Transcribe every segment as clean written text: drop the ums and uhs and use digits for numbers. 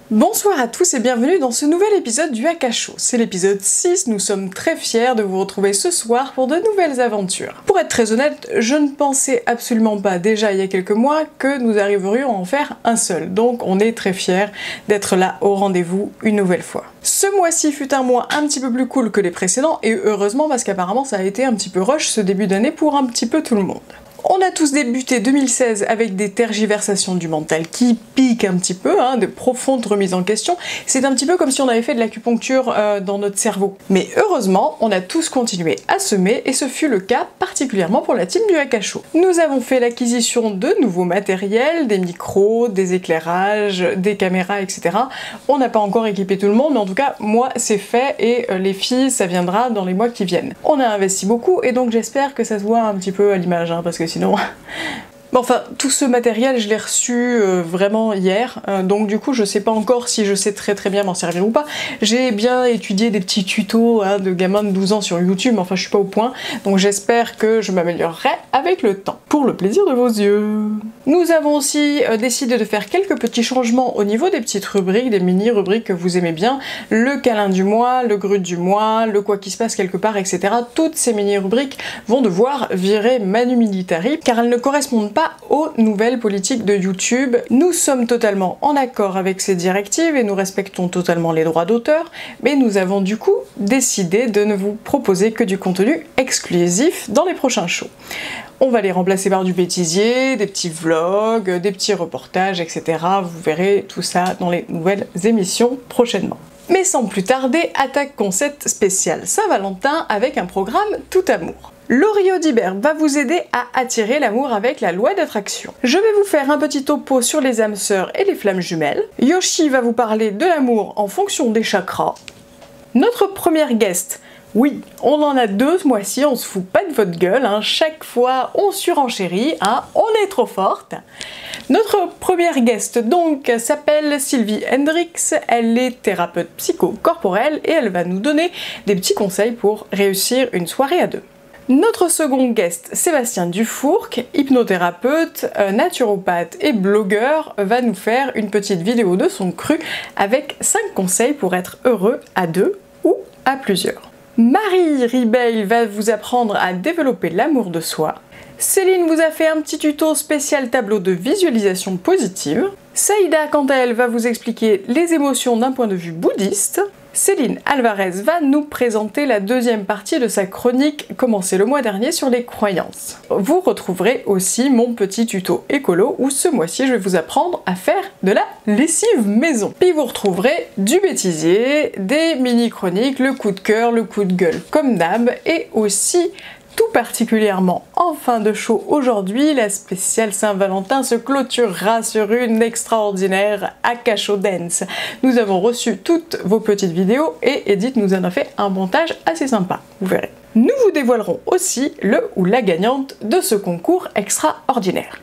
Bonsoir à tous et bienvenue dans ce nouvel épisode du Akasho. C'est l'épisode 6, nous sommes très fiers de vous retrouver ce soir pour de nouvelles aventures. Pour être très honnête, je ne pensais absolument pas déjà il y a quelques mois que nous arriverions à en faire un seul, donc on est très fiers d'être là au rendez-vous une nouvelle fois. Ce mois-ci fut un mois un petit peu plus cool que les précédents, et heureusement parce qu'apparemment ça a été un petit peu rush ce début d'année pour un petit peu tout le monde. On a tous débuté 2016 avec des tergiversations du mental qui piquent un petit peu, de profondes remises en question. C'est un petit peu comme si on avait fait de l'acupuncture dans notre cerveau. Mais heureusement, on a tous continué à semer et ce fut le cas particulièrement pour la team du Akasho. Nous avons fait l'acquisition de nouveaux matériels, des micros, des éclairages, des caméras, etc. On n'a pas encore équipé tout le monde, mais en tout cas, moi c'est fait et les filles, ça viendra dans les mois qui viennent. On a investi beaucoup et donc j'espère que ça se voit un petit peu à l'image, parce que sinon... Bon, enfin, tout ce matériel, je l'ai reçu vraiment hier, donc du coup, je sais pas encore si je sais très bien m'en servir ou pas. J'ai bien étudié des petits tutos de gamins de 12 ans sur YouTube, mais enfin, je suis pas au point, donc j'espère que je m'améliorerai avec le temps, pour le plaisir de vos yeux. Nous avons aussi décidé de faire quelques petits changements au niveau des petites rubriques, des mini-rubriques que vous aimez bien, le câlin du mois, le grut du mois, le quoi qui se passe quelque part, etc. Toutes ces mini-rubriques vont devoir virer manu militari, car elles ne correspondent pas aux nouvelles politiques de YouTube. Nous sommes totalement en accord avec ces directives et nous respectons totalement les droits d'auteur, mais nous avons du coup décidé de ne vous proposer que du contenu exclusif dans les prochains shows. On va les remplacer par du bêtisier, des petits vlogs, des petits reportages, etc. Vous verrez tout ça dans les nouvelles émissions prochainement. Mais sans plus tarder, attaque concept spécial Saint-Valentin avec un programme tout amour. Laurie Audibert va vous aider à attirer l'amour avec la loi d'attraction. Je vais vous faire un petit topo sur les âmes sœurs et les flammes jumelles. Yoshi va vous parler de l'amour en fonction des chakras. Notre première guest, oui, on en a deux ce mois-ci, on se fout pas de votre gueule, chaque fois on surenchérit, on est trop forte. Notre première guest donc s'appelle Sylvie Hendrix, elle est thérapeute psycho-corporelle et elle va nous donner des petits conseils pour réussir une soirée à deux. Notre second guest, Sébastien Dufourc, hypnothérapeute, naturopathe et blogueur, va nous faire une petite vidéo de son cru avec 5 conseils pour être heureux à deux ou à plusieurs. Marie Ribeil va vous apprendre à développer l'amour de soi. Céline vous a fait un petit tuto spécial tableau de visualisation positive. Saïda, quant à elle, va vous expliquer les émotions d'un point de vue bouddhiste. Céline Alvarez va nous présenter la deuxième partie de sa chronique commencée le mois dernier sur les croyances. Vous retrouverez aussi mon petit tuto écolo où ce mois-ci je vais vous apprendre à faire de la lessive maison. Puis vous retrouverez du bêtisier, des mini-chroniques, le coup de cœur, le coup de gueule comme d'hab et aussi tout particulièrement en fin de show aujourd'hui, la spéciale Saint-Valentin se clôturera sur une extraordinaire Akasho Dance. Nous avons reçu toutes vos petites vidéos et Edith nous en a fait un montage assez sympa, vous verrez. Nous vous dévoilerons aussi le ou la gagnante de ce concours extraordinaire.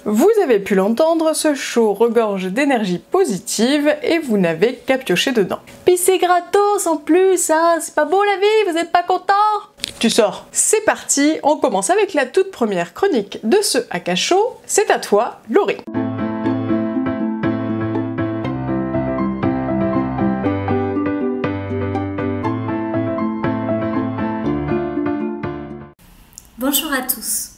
Vous avez pu l'entendre, ce show regorge d'énergie positive et vous n'avez qu'à piocher dedans. Puis c'est gratos en plus, c'est pas beau la vie, vous êtes pas content? Tu sors. C'est parti, on commence avec la toute première chronique de ce Akasho. C'est à toi, Laurie. Bonjour à tous.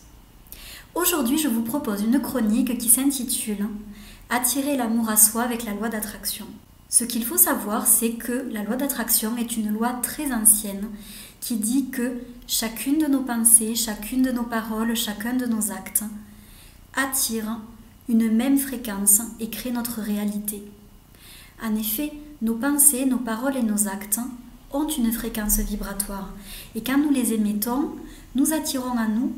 Aujourd'hui, je vous propose une chronique qui s'intitule « Attirer l'amour à soi avec la loi d'attraction ». Ce qu'il faut savoir, c'est que la loi d'attraction est une loi très ancienne qui dit que chacune de nos pensées, chacune de nos paroles, chacun de nos actes attire une même fréquence et crée notre réalité. En effet, nos pensées, nos paroles et nos actes ont une fréquence vibratoire et quand nous les émettons, nous attirons à nous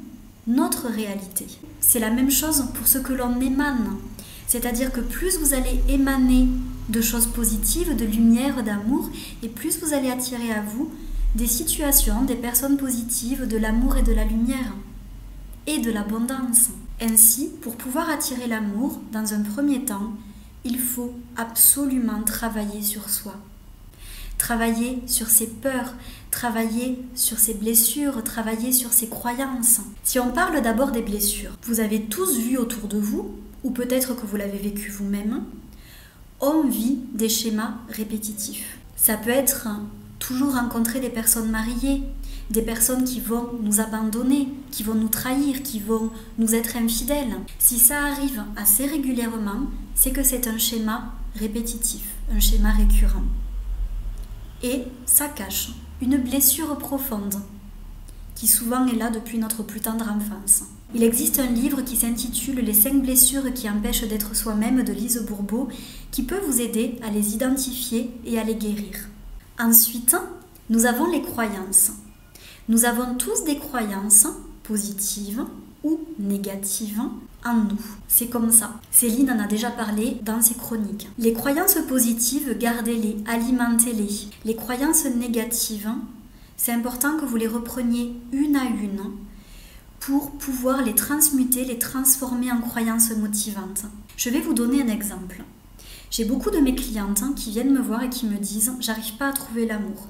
notre réalité. C'est la même chose pour ce que l'on émane, c'est-à-dire que plus vous allez émaner de choses positives, de lumière, d'amour, et plus vous allez attirer à vous des situations, des personnes positives, de l'amour et de la lumière, et de l'abondance. Ainsi, pour pouvoir attirer l'amour, dans un premier temps, il faut absolument travailler sur soi. Travailler sur ses peurs, travailler sur ses blessures, travailler sur ses croyances. Si on parle d'abord des blessures, vous avez tous vu autour de vous, ou peut-être que vous l'avez vécu vous-même, on vit des schémas répétitifs. Ça peut être toujours rencontrer des personnes mariées, des personnes qui vont nous abandonner, qui vont nous trahir, qui vont nous être infidèles. Si ça arrive assez régulièrement, c'est que c'est un schéma répétitif, un schéma récurrent. Et ça cache une blessure profonde qui souvent est là depuis notre plus tendre enfance. Il existe un livre qui s'intitule « Les 5 blessures qui empêchent d'être soi-même » de Lise Bourbeau qui peut vous aider à les identifier et à les guérir. Ensuite, nous avons les croyances. Nous avons tous des croyances positives ou négatives en nous. C'est comme ça. Céline en a déjà parlé dans ses chroniques. Les croyances positives, gardez-les, alimentez-les. Les croyances négatives, c'est important que vous les repreniez une à une pour pouvoir les transmuter, les transformer en croyances motivantes. Je vais vous donner un exemple. J'ai beaucoup de mes clientes qui viennent me voir et qui me disent « j'arrive pas à trouver l'amour ».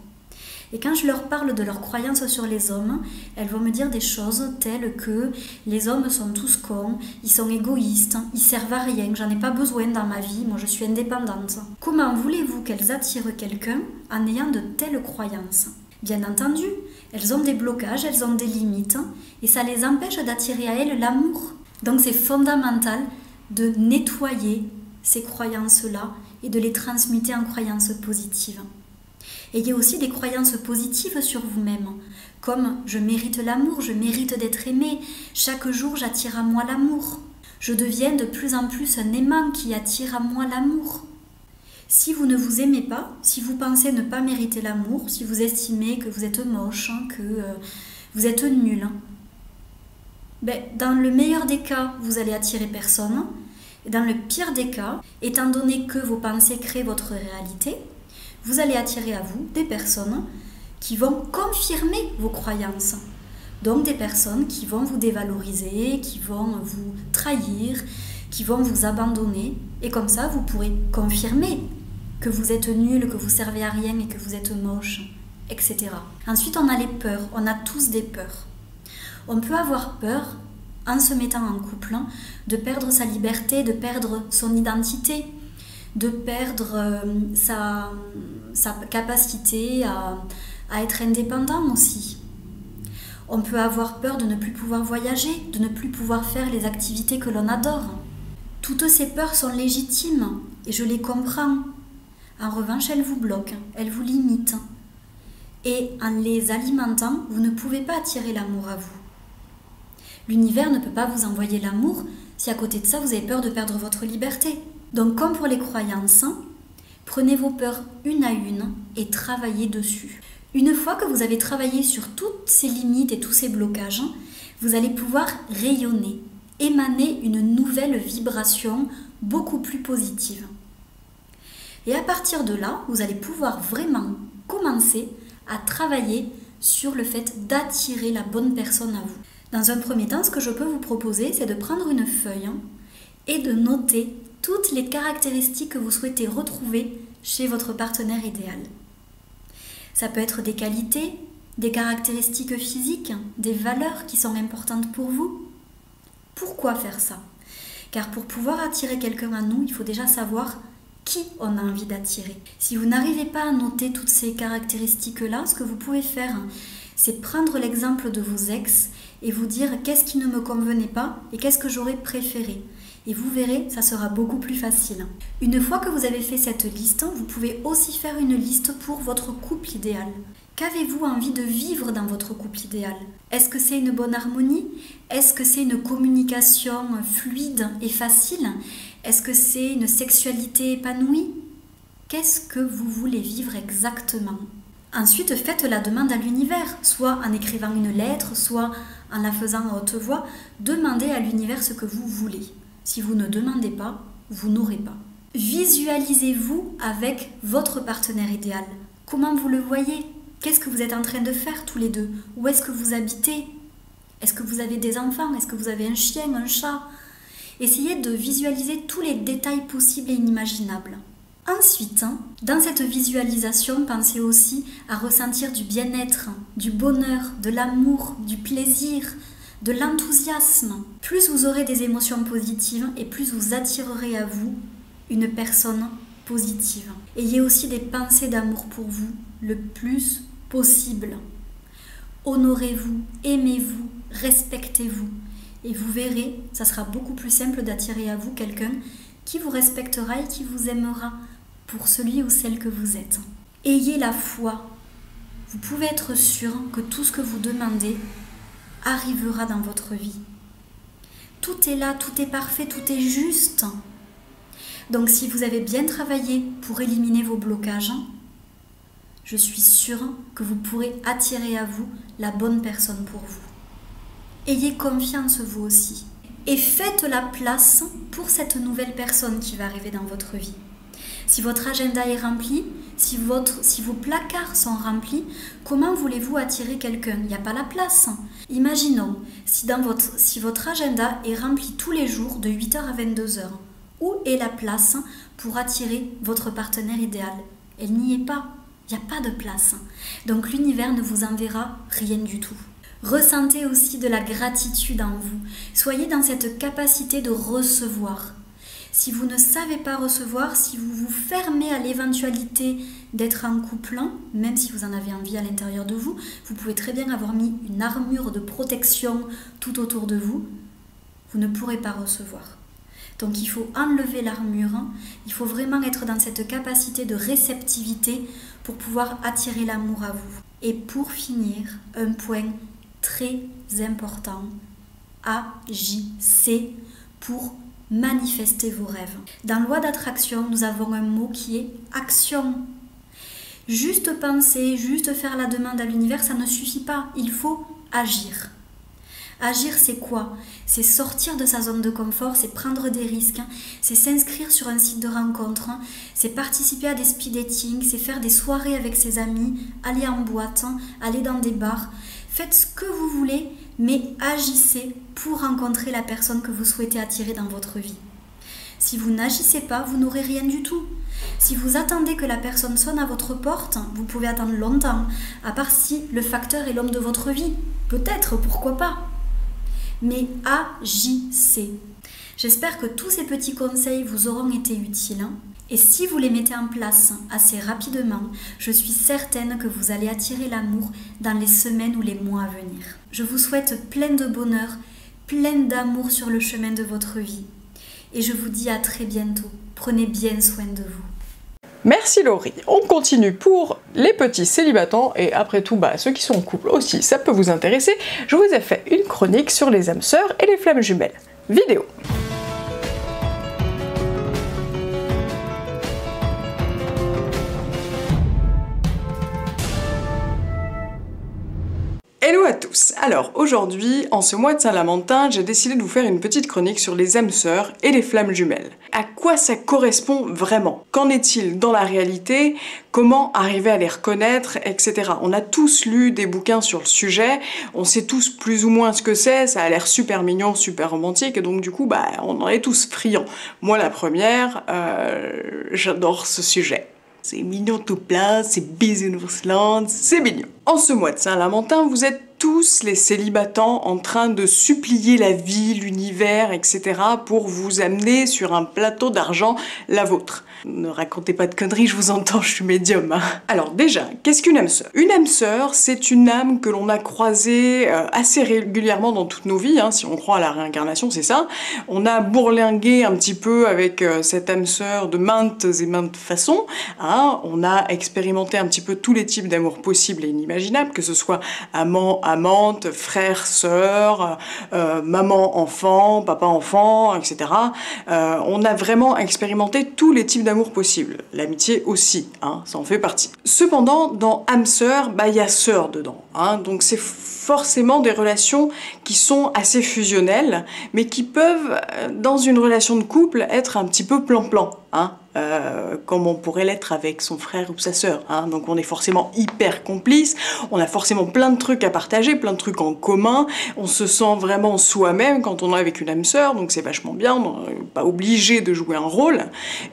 Et quand je leur parle de leurs croyances sur les hommes, elles vont me dire des choses telles que les hommes sont tous cons, ils sont égoïstes, ils servent à rien, j'en ai pas besoin dans ma vie, moi je suis indépendante. Comment voulez-vous qu'elles attirent quelqu'un en ayant de telles croyances ? Bien entendu, elles ont des blocages, elles ont des limites et ça les empêche d'attirer à elles l'amour. Donc c'est fondamental de nettoyer ces croyances-là et de les transmuter en croyances positives. Ayez aussi des croyances positives sur vous-même, comme « je mérite l'amour, je mérite d'être aimé, chaque jour j'attire à moi l'amour ». Je deviens de plus en plus un aimant qui attire à moi l'amour. Si vous ne vous aimez pas, si vous pensez ne pas mériter l'amour, si vous estimez que vous êtes moche, que vous êtes nul, dans le meilleur des cas, vous allez attirer personne. Et dans le pire des cas, étant donné que vos pensées créent votre réalité, vous allez attirer à vous des personnes qui vont confirmer vos croyances. Donc des personnes qui vont vous dévaloriser, qui vont vous trahir, qui vont vous abandonner. Et comme ça, vous pourrez confirmer que vous êtes nul, que vous servez à rien et que vous êtes moche, etc. Ensuite, on a les peurs. On a tous des peurs. On peut avoir peur, en se mettant en couple, de perdre sa liberté, de perdre son identité, de perdre sa capacité à être indépendant aussi. On peut avoir peur de ne plus pouvoir voyager, de ne plus pouvoir faire les activités que l'on adore. Toutes ces peurs sont légitimes et je les comprends. En revanche, elles vous bloquent, elles vous limitent. Et en les alimentant, vous ne pouvez pas attirer l'amour à vous. L'univers ne peut pas vous envoyer l'amour si à côté de ça, vous avez peur de perdre votre liberté. Donc, comme pour les croyances, prenez vos peurs une à une et travaillez dessus. Une fois que vous avez travaillé sur toutes ces limites et tous ces blocages, vous allez pouvoir rayonner, émaner une nouvelle vibration beaucoup plus positive. Et à partir de là, vous allez pouvoir vraiment commencer à travailler sur le fait d'attirer la bonne personne à vous. Dans un premier temps, ce que je peux vous proposer, c'est de prendre une feuille et de noter toutes les caractéristiques que vous souhaitez retrouver chez votre partenaire idéal. Ça peut être des qualités, des caractéristiques physiques, des valeurs qui sont importantes pour vous. Pourquoi faire ça ? Car pour pouvoir attirer quelqu'un à nous, il faut déjà savoir qui on a envie d'attirer. Si vous n'arrivez pas à noter toutes ces caractéristiques-là, ce que vous pouvez faire, c'est prendre l'exemple de vos ex et vous dire qu'est-ce qui ne me convenait pas et qu'est-ce que j'aurais préféré. Et vous verrez, ça sera beaucoup plus facile. Une fois que vous avez fait cette liste, vous pouvez aussi faire une liste pour votre couple idéal. Qu'avez-vous envie de vivre dans votre couple idéal ? Est-ce que c'est une bonne harmonie ? Est-ce que c'est une communication fluide et facile ? Est-ce que c'est une sexualité épanouie ? Qu'est-ce que vous voulez vivre exactement ? Ensuite, faites la demande à l'univers, soit en écrivant une lettre, soit en la faisant à haute voix. Demandez à l'univers ce que vous voulez. Si vous ne demandez pas, vous n'aurez pas. Visualisez-vous avec votre partenaire idéal. Comment vous le voyez? Qu'est-ce que vous êtes en train de faire tous les deux? Où est-ce que vous habitez? Est-ce que vous avez des enfants? Est-ce que vous avez un chien, un chat? Essayez de visualiser tous les détails possibles et inimaginables. Ensuite, dans cette visualisation, pensez aussi à ressentir du bien-être, du bonheur, de l'amour, du plaisir, de l'enthousiasme. Plus vous aurez des émotions positives et plus vous attirerez à vous une personne positive. Ayez aussi des pensées d'amour pour vous le plus possible. Honorez-vous, aimez-vous, respectez-vous. Et vous verrez, ça sera beaucoup plus simple d'attirer à vous quelqu'un qui vous respectera et qui vous aimera pour celui ou celle que vous êtes. Ayez la foi. Vous pouvez être sûr que tout ce que vous demandez arrivera dans votre vie. Tout est là, tout est parfait, tout est juste. Donc si vous avez bien travaillé pour éliminer vos blocages, je suis sûre que vous pourrez attirer à vous la bonne personne pour vous. Ayez confiance vous aussi. Et faites la place pour cette nouvelle personne qui va arriver dans votre vie. Si votre agenda est rempli, si vos placards sont remplis, comment voulez-vous attirer quelqu'un? Il n'y a pas la place. Imaginons, si votre agenda est rempli tous les jours de 8h à 22h, où est la place pour attirer votre partenaire idéal? Elle n'y est pas. Il n'y a pas de place. Donc l'univers ne vous enverra rien du tout. Ressentez aussi de la gratitude en vous. Soyez dans cette capacité de recevoir. Si vous ne savez pas recevoir, si vous vous fermez à l'éventualité d'être en couple, même si vous en avez envie à l'intérieur de vous, vous pouvez très bien avoir mis une armure de protection tout autour de vous, vous ne pourrez pas recevoir. Donc il faut enlever l'armure, il faut vraiment être dans cette capacité de réceptivité pour pouvoir attirer l'amour à vous. Et pour finir, un point très important, agissez pour manifester vos rêves. Dans Loi d'attraction, nous avons un mot qui est action. Juste penser, juste faire la demande à l'univers, ça ne suffit pas. Il faut agir. Agir, c'est quoi? C'est sortir de sa zone de confort, c'est prendre des risques, c'est s'inscrire sur un site de rencontre, c'est participer à des speed dating, c'est faire des soirées avec ses amis, aller en boîte, aller dans des bars. Faites ce que vous voulez, mais agissez pour rencontrer la personne que vous souhaitez attirer dans votre vie. Si vous n'agissez pas, vous n'aurez rien du tout. Si vous attendez que la personne sonne à votre porte, vous pouvez attendre longtemps, à part si le facteur est l'homme de votre vie. Peut-être, pourquoi pas? Mais agissez. J'espère que tous ces petits conseils vous auront été utiles. Et si vous les mettez en place assez rapidement, je suis certaine que vous allez attirer l'amour dans les semaines ou les mois à venir. Je vous souhaite plein de bonheur, plein d'amour sur le chemin de votre vie. Et je vous dis à très bientôt. Prenez bien soin de vous. Merci Laurie. On continue pour les petits célibatants et après tout, ceux qui sont en couple aussi, ça peut vous intéresser. Je vous ai fait une chronique sur les âmes sœurs et les flammes jumelles. Vidéo. Hello à tous. Alors aujourd'hui, en ce mois de Saint-Valentin, j'ai décidé de vous faire une petite chronique sur les âmes sœurs et les flammes jumelles. À quoi ça correspond vraiment? Qu'en est-il dans la réalité? Comment arriver à les reconnaître, etc. On a tous lu des bouquins sur le sujet, on sait tous plus ou moins ce que c'est, ça a l'air super mignon, super romantique, et donc du coup, on en est tous friands. Moi la première, j'adore ce sujet. C'est mignon tout plein, c'est bisounours-land, c'est mignon. En ce mois de Saint-Valentin, vous êtes tous les célibatants en train de supplier la vie, l'univers, etc. pour vous amener sur un plateau d'argent la vôtre. Ne racontez pas de conneries, je vous entends, je suis médium. Alors déjà, qu'est-ce qu'une âme sœur? Une âme sœur, c'est une âme que l'on a croisée assez régulièrement dans toutes nos vies, si on croit à la réincarnation, c'est ça. On a bourlingué un petit peu avec cette âme sœur de maintes et maintes façons. On a expérimenté un petit peu tous les types d'amour possibles et inimaginables, que ce soit amant, amante, frère, sœur, maman, enfant, papa, enfant, etc. On a vraiment expérimenté tous les types d'amour possibles. L'amitié aussi, ça en fait partie. Cependant, dans âme sœur, il y a sœur dedans. Donc c'est forcément des relations qui sont assez fusionnelles, mais qui peuvent, dans une relation de couple, être un petit peu plan-plan. hein, comme on pourrait l'être avec son frère ou sa sœur. Hein. Donc on est forcément hyper complice, on a forcément plein de trucs à partager, plein de trucs en commun, on se sent vraiment soi-même quand on est avec une âme sœur, donc c'est vachement bien, on n'est pas obligé de jouer un rôle,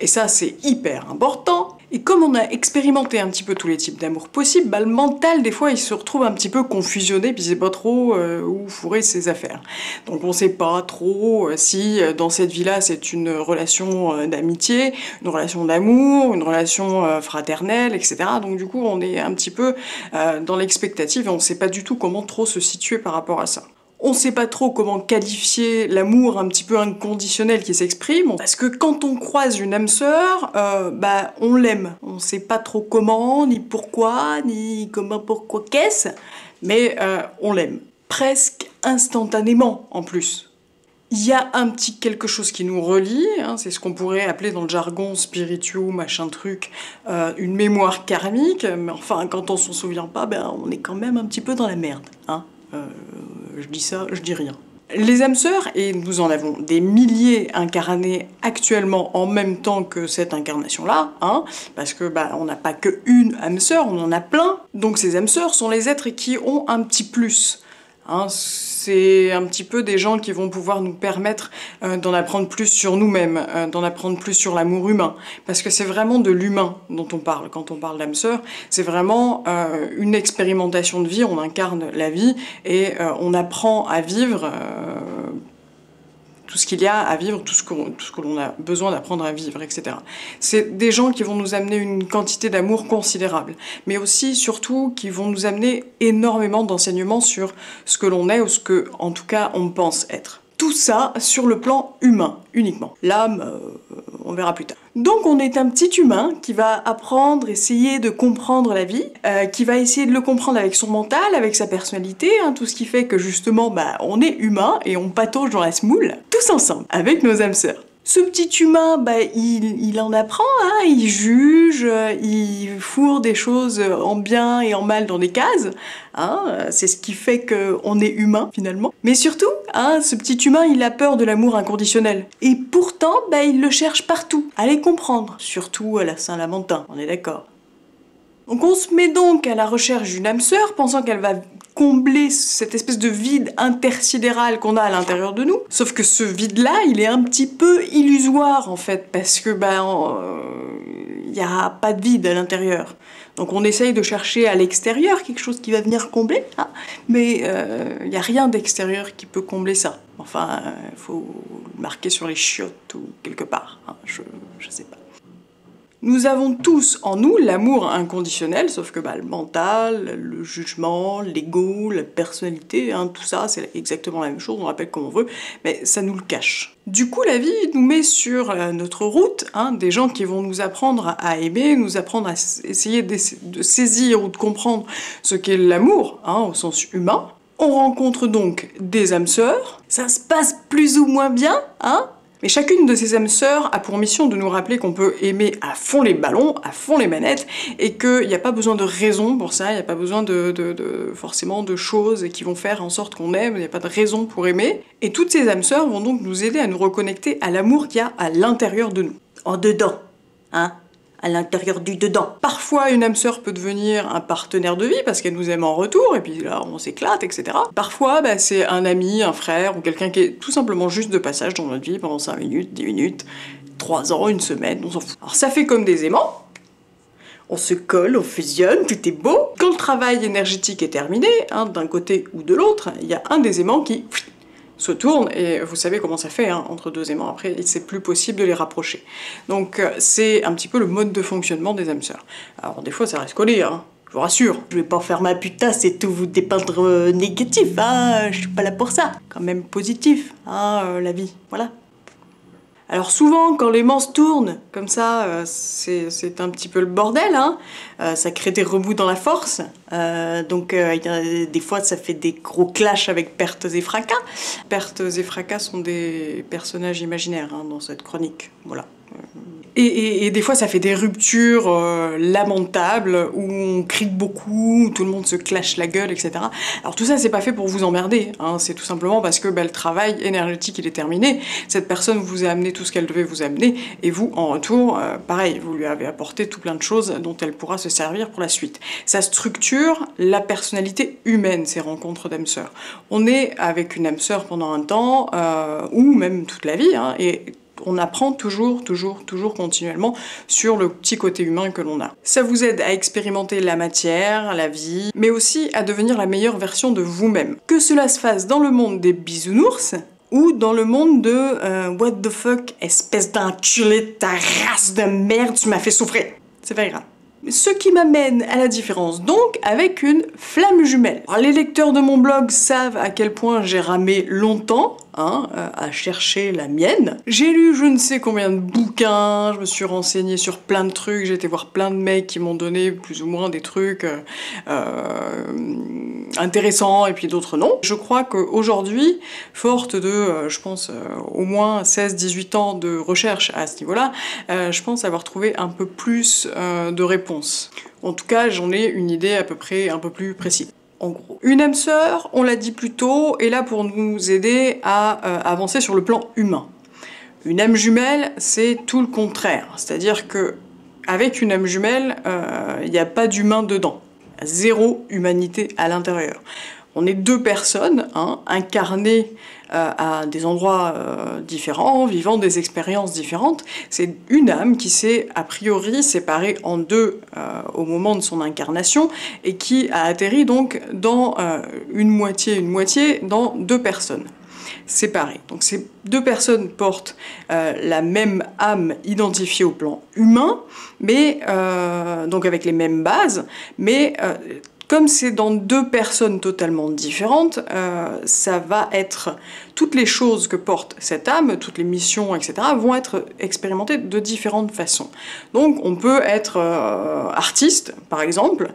et ça c'est hyper important. Et comme on a expérimenté un petit peu tous les types d'amour possibles, bah, le mental, des fois, il se retrouve un petit peu confusionné, puis il sait pas trop où fourrer ses affaires. Donc on sait pas trop si dans cette vie-là, c'est une relation d'amitié, une relation d'amour, une relation fraternelle, etc. Donc du coup, on est un petit peu dans l'expectative et on sait pas du tout comment trop se situer par rapport à ça. On sait pas trop comment qualifier l'amour un petit peu inconditionnel qui s'exprime, parce que quand on croise une âme sœur, bah on l'aime. On sait pas trop comment, ni pourquoi, ni comment, pourquoi, qu'est-ce, mais on l'aime. Presque instantanément en plus. Il y a un petit quelque chose qui nous relie, hein, c'est ce qu'on pourrait appeler dans le jargon spirituel, machin truc, une mémoire karmique, mais enfin quand on s'en souvient pas, ben on est quand même un petit peu dans la merde, hein. Je dis ça, je dis rien. Les âmes sœurs, et nous en avons des milliers incarnés actuellement en même temps que cette incarnation-là, hein, parce que bah, on n'a pas qu'une âme sœur, on en a plein. Donc ces âmes sœurs sont les êtres qui ont un petit plus. Hein, c'est un petit peu des gens qui vont pouvoir nous permettre d'en apprendre plus sur nous-mêmes, d'en apprendre plus sur l'amour humain. Parce que c'est vraiment de l'humain dont on parle quand on parle d'âme sœur. C'est vraiment une expérimentation de vie, on incarne la vie et on apprend à vivre tout ce qu'il y a à vivre, tout ce que l'on a besoin d'apprendre à vivre, etc. C'est des gens qui vont nous amener une quantité d'amour considérable, mais aussi, surtout, qui vont nous amener énormément d'enseignements sur ce que l'on est ou ce que, en tout cas, on pense être. Tout ça sur le plan humain, uniquement. L'âme, on verra plus tard. Donc on est un petit humain qui va apprendre, essayer de comprendre la vie, qui va essayer de le comprendre avec son mental, avec sa personnalité, hein, tout ce qui fait que justement, bah, on est humain et on patauge dans la semoule, tous ensemble, avec nos âmes sœurs. Ce petit humain, bah, il en apprend, hein, il juge, il fourre des choses en bien et en mal dans des cases. Hein, c'est ce qui fait qu'on est humain, finalement. Mais surtout, hein, ce petit humain, il a peur de l'amour inconditionnel. Et pourtant, bah, il le cherche partout. À les comprendre, surtout à la Saint-Valentin, on est d'accord. Donc on se met donc à la recherche d'une âme sœur, pensant qu'elle va combler cette espèce de vide intersidéral qu'on a à l'intérieur de nous. Sauf que ce vide-là, il est un petit peu illusoire en fait, parce que il n'y a pas de vide à l'intérieur. Donc on essaye de chercher à l'extérieur quelque chose qui va venir combler, hein, mais il n'y a rien d'extérieur qui peut combler ça. Enfin, il faut le marquer sur les chiottes ou quelque part, hein, je sais pas. Nous avons tous en nous l'amour inconditionnel, sauf que le mental, le jugement, l'ego, la personnalité, hein, tout ça, c'est exactement la même chose, on rappelle comme on veut, mais ça nous le cache. Du coup, la vie nous met sur notre route, hein, des gens qui vont nous apprendre à aimer, nous apprendre à essayer de saisir ou de comprendre ce qu'est l'amour, hein, au sens humain. On rencontre donc des âmes sœurs, ça se passe plus ou moins bien, hein. Mais chacune de ces âmes sœurs a pour mission de nous rappeler qu'on peut aimer à fond les ballons, à fond les manettes, et qu'il n'y a pas besoin de raison pour ça, il n'y a pas besoin forcément de choses qui vont faire en sorte qu'on aime, il n'y a pas de raison pour aimer. Et toutes ces âmes sœurs vont donc nous aider à nous reconnecter à l'amour qu'il y a à l'intérieur de nous. En dedans, hein, à l'intérieur du dedans. Parfois, une âme sœur peut devenir un partenaire de vie parce qu'elle nous aime en retour, et puis là, on s'éclate, etc. Parfois, c'est un ami, un frère, ou quelqu'un qui est tout simplement juste de passage dans notre vie pendant 5 minutes, 10 minutes, 3 ans, une semaine, on s'en fout. Alors ça fait comme des aimants, on se colle, on fusionne, tout est beau. Quand le travail énergétique est terminé, hein, d'un côté ou de l'autre, il y a un des aimants qui se tourne, et vous savez comment ça fait, hein, entre deux aimants, après c'est plus possible de les rapprocher. Donc c'est un petit peu le mode de fonctionnement des âmes sœurs. Alors des fois ça reste collé, hein, je vous rassure. Je vais pas faire ma putasse et tout vous dépeindre négatif, hein, je suis pas là pour ça. Quand même positif, hein, la vie, voilà. Alors souvent, quand l'aimant se tourne, comme ça, c'est un petit peu le bordel, hein. Ça crée des remous dans la force, donc des fois ça fait des gros clashs avec pertes et fracas. Pertes et fracas sont des personnages imaginaires, hein, dans cette chronique, voilà. Et des fois, ça fait des ruptures lamentables, où on crie beaucoup, où tout le monde se clash la gueule, etc. Alors tout ça, c'est pas fait pour vous emmerder, hein, c'est tout simplement parce que le travail énergétique, il est terminé. Cette personne vous a amené tout ce qu'elle devait vous amener, et vous, en retour, pareil, vous lui avez apporté tout plein de choses dont elle pourra se servir pour la suite. Ça structure la personnalité humaine, ces rencontres d'âmes sœurs. On est avec une âme sœur pendant un temps, ou même toute la vie, hein, et on apprend toujours continuellement sur le petit côté humain que l'on a. Ça vous aide à expérimenter la matière, la vie, mais aussi à devenir la meilleure version de vous-même. Que cela se fasse dans le monde des bisounours, ou dans le monde de what the fuck, espèce d'enculé de ta race de merde, tu m'as fait souffrir. C'est pas grave. Ce qui m'amène à la différence donc avec une flamme jumelle. Alors, les lecteurs de mon blog savent à quel point j'ai ramé longtemps à chercher la mienne. J'ai lu je ne sais combien de bouquins, je me suis renseignée sur plein de trucs, j'ai été voir plein de mecs qui m'ont donné plus ou moins des trucs intéressants et puis d'autres non. Je crois qu'aujourd'hui, forte de, je pense, au moins 16-18 ans de recherche à ce niveau-là, je pense avoir trouvé un peu plus de réponses. En tout cas, j'en ai une idée à peu près un peu plus précise. En gros. Une âme sœur, on l'a dit plus tôt, est là pour nous aider à avancer sur le plan humain. Une âme jumelle, c'est tout le contraire. C'est-à-dire que avec une âme jumelle, il n'y a pas d'humain dedans. Zéro humanité à l'intérieur. On est deux personnes, incarnées à des endroits différents, vivant des expériences différentes. C'est une âme qui s'est a priori séparée en deux au moment de son incarnation et qui a atterri donc dans une moitié dans deux personnes séparées. Donc ces deux personnes portent la même âme identifiée au plan humain, mais donc avec les mêmes bases, mais comme c'est dans deux personnes totalement différentes, ça va être toutes les choses que porte cette âme, toutes les missions, etc., vont être expérimentées de différentes façons. Donc on peut être artiste, par exemple.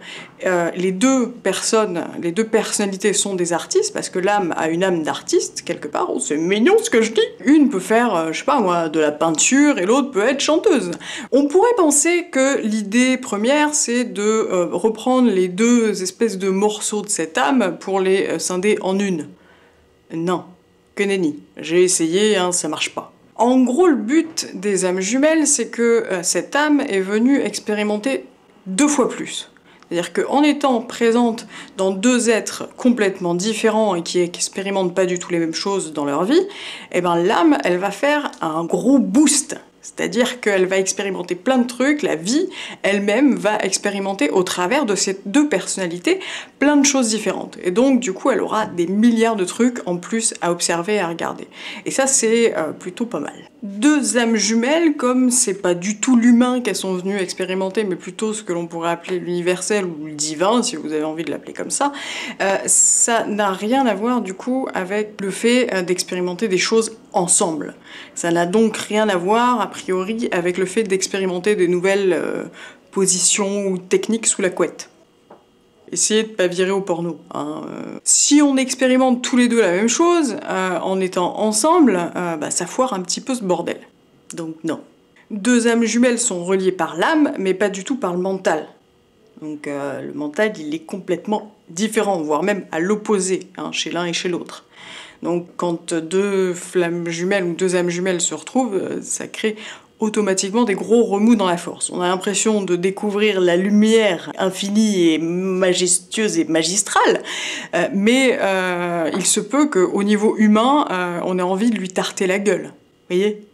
Les deux personnalités sont des artistes, parce que l'âme a une âme d'artiste, quelque part. Oh, c'est mignon ce que je dis. Une peut faire, je sais pas moi, de la peinture, et l'autre peut être chanteuse. On pourrait penser que l'idée première, c'est de reprendre les deux espèces de morceaux de cette âme pour les scinder en une. Non. Que nenni. J'ai essayé, ça marche pas. En gros, le but des âmes jumelles, c'est que cette âme est venue expérimenter 2 fois plus. C'est-à-dire qu'en étant présente dans deux êtres complètement différents et qui expérimentent pas du tout les mêmes choses dans leur vie, l'âme, elle va faire un gros boost. C'est-à-dire qu'elle va expérimenter plein de trucs, la vie elle-même va expérimenter au travers de ces deux personnalités plein de choses différentes. Et donc du coup elle aura des milliards de trucs en plus à observer et à regarder. Et ça c'est plutôt pas mal. Deux âmes jumelles, comme c'est pas du tout l'humain qu'elles sont venues expérimenter, mais plutôt ce que l'on pourrait appeler l'universel ou le divin, si vous avez envie de l'appeler comme ça, ça n'a rien à voir du coup avec le fait d'expérimenter des choses ensemble. Ça n'a donc rien à voir, a priori, avec le fait d'expérimenter des nouvelles positions ou techniques sous la couette. Essayez de pas virer au porno. Si on expérimente tous les deux la même chose, en étant ensemble, ça foire un petit peu ce bordel. Donc non. Deux âmes jumelles sont reliées par l'âme, mais pas du tout par le mental. Donc le mental, il est complètement différent, voire même à l'opposé, chez l'un et chez l'autre. Donc quand deux flammes jumelles ou deux âmes jumelles se retrouvent, ça crée automatiquement des gros remous dans la force. On a l'impression de découvrir la lumière infinie et majestueuse et magistrale, mais il se peut qu'au niveau humain, on ait envie de lui tarter la gueule. Vous voyez ?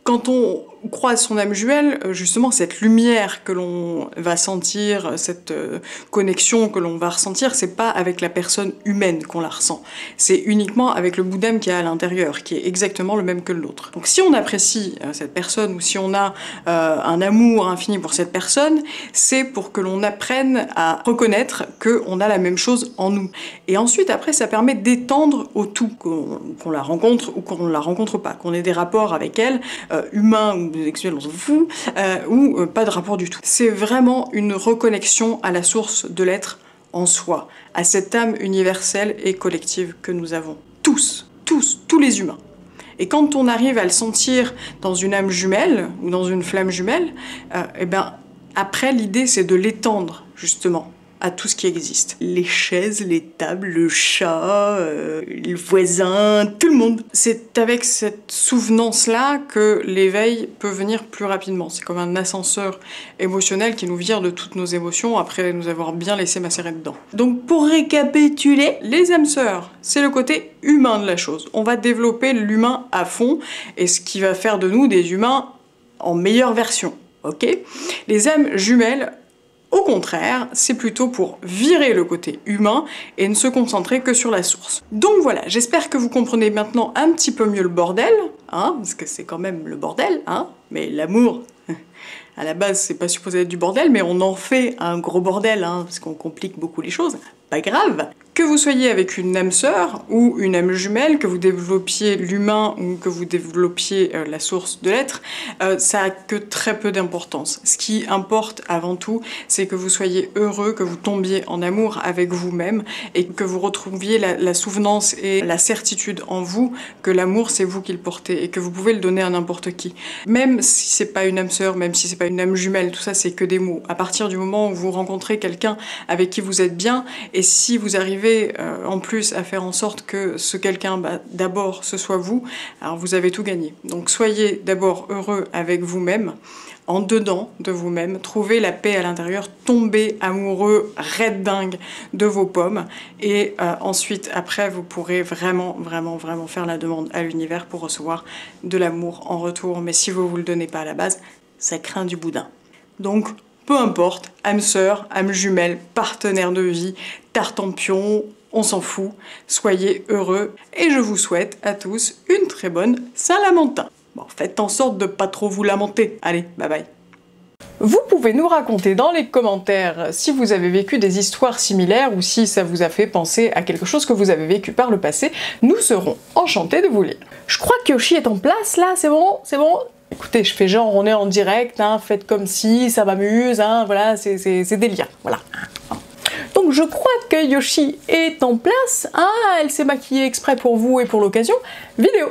Quand on croise son âme jumelle, justement cette lumière que l'on va sentir, cette connexion que l'on va ressentir, c'est pas avec la personne humaine qu'on la ressent, c'est uniquement avec le bout d'âme qui est à l'intérieur, qui est exactement le même que l'autre. Donc si on apprécie cette personne, ou si on a un amour infini pour cette personne, c'est pour que l'on apprenne à reconnaître qu'on a la même chose en nous. Et ensuite, après, ça permet d'étendre au tout, qu'on la rencontre ou qu'on ne la rencontre pas, qu'on ait des rapports avec elle, humains ou sexuels, on s'en fout, ou pas de rapport du tout. C'est vraiment une reconnexion à la source de l'être en soi, à cette âme universelle et collective que nous avons. Tous les humains. Et quand on arrive à le sentir dans une âme jumelle ou dans une flamme jumelle, et ben après l'idée c'est de l'étendre justement à tout ce qui existe. Les chaises, les tables, le chat, le voisin, tout le monde. C'est avec cette souvenance-là que l'éveil peut venir plus rapidement. C'est comme un ascenseur émotionnel qui nous vire de toutes nos émotions après nous avoir bien laissé macérer dedans. Donc pour récapituler, les âmes sœurs, c'est le côté humain de la chose. On va développer l'humain à fond et ce qui va faire de nous des humains en meilleure version. Ok ? Les âmes jumelles, au contraire, c'est plutôt pour virer le côté humain et ne se concentrer que sur la source. Donc voilà, j'espère que vous comprenez maintenant un petit peu mieux le bordel, hein, parce que c'est quand même le bordel, hein, mais l'amour, à la base, c'est pas supposé être du bordel, mais on en fait un gros bordel, hein, parce qu'on complique beaucoup les choses. Pas grave. Que vous soyez avec une âme sœur ou une âme jumelle, que vous développiez l'humain ou que vous développiez la source de l'être, ça a que très peu d'importance. Ce qui importe avant tout, c'est que vous soyez heureux, que vous tombiez en amour avec vous-même et que vous retrouviez la souvenance et la certitude en vous que l'amour c'est vous qui le portez et que vous pouvez le donner à n'importe qui. Même si c'est pas une âme sœur, même si c'est pas une âme jumelle, tout ça c'est que des mots. À partir du moment où vous rencontrez quelqu'un avec qui vous êtes bien et si vous arrivez en plus à faire en sorte que ce quelqu'un, d'abord ce soit vous, alors vous avez tout gagné. Donc soyez d'abord heureux avec vous-même, en dedans de vous-même, trouvez la paix à l'intérieur, tombez amoureux, raide dingue de vos pommes et ensuite après vous pourrez vraiment faire la demande à l'univers pour recevoir de l'amour en retour. Mais si vous le donnez pas à la base, ça craint du boudin. Donc peu importe, âme sœur, âme jumelle, partenaire de vie, tartempion, on s'en fout, soyez heureux et je vous souhaite à tous une très bonne Saint-Lamentin. Bon, faites en sorte de pas trop vous lamenter. Allez, bye bye. Vous pouvez nous raconter dans les commentaires si vous avez vécu des histoires similaires ou si ça vous a fait penser à quelque chose que vous avez vécu par le passé. Nous serons enchantés de vous lire. Je crois que Yoshi est en place là, c'est bon? C'est bon? Écoutez, je fais genre, on est en direct, hein, faites comme si, ça m'amuse, hein, voilà, c'est délire, voilà. Donc je crois que Yoshi est en place. Ah, elle s'est maquillée exprès pour vous et pour l'occasion. Vidéo.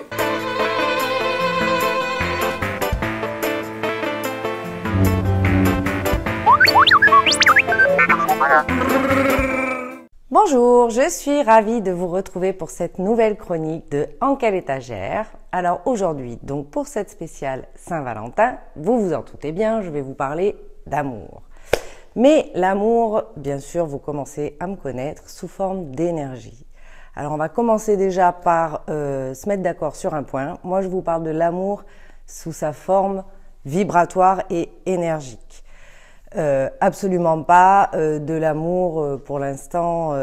Bonjour, je suis ravie de vous retrouver pour cette nouvelle chronique de En quelle étagère. Alors aujourd'hui, donc pour cette spéciale Saint-Valentin, vous vous en doutez bien, je vais vous parler d'amour. Mais l'amour, bien sûr, vous commencez à me connaître sous forme d'énergie. Alors on va commencer déjà par se mettre d'accord sur un point. Moi je vous parle de l'amour sous sa forme vibratoire et énergique. Absolument pas de l'amour pour l'instant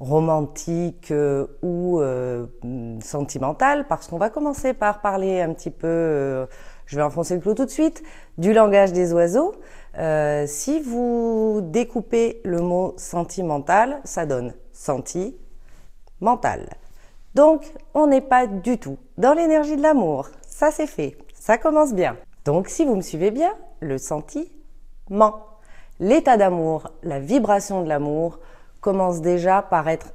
romantique ou sentimental, parce qu'on va commencer par parler un petit peu, je vais enfoncer le clou tout de suite, du langage des oiseaux. Si vous découpez le mot sentimental, ça donne senti-mental. Donc on n'est pas du tout dans l'énergie de l'amour, ça c'est fait, ça commence bien. Donc si vous me suivez bien, le sentiment, l'état d'amour, la vibration de l'amour commence déjà par être